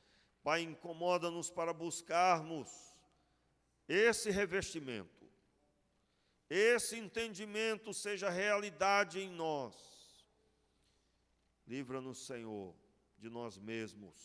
Pai, incomoda-nos para buscarmos esse revestimento. Esse entendimento seja realidade em nós. Livra-nos, Senhor, de nós mesmos.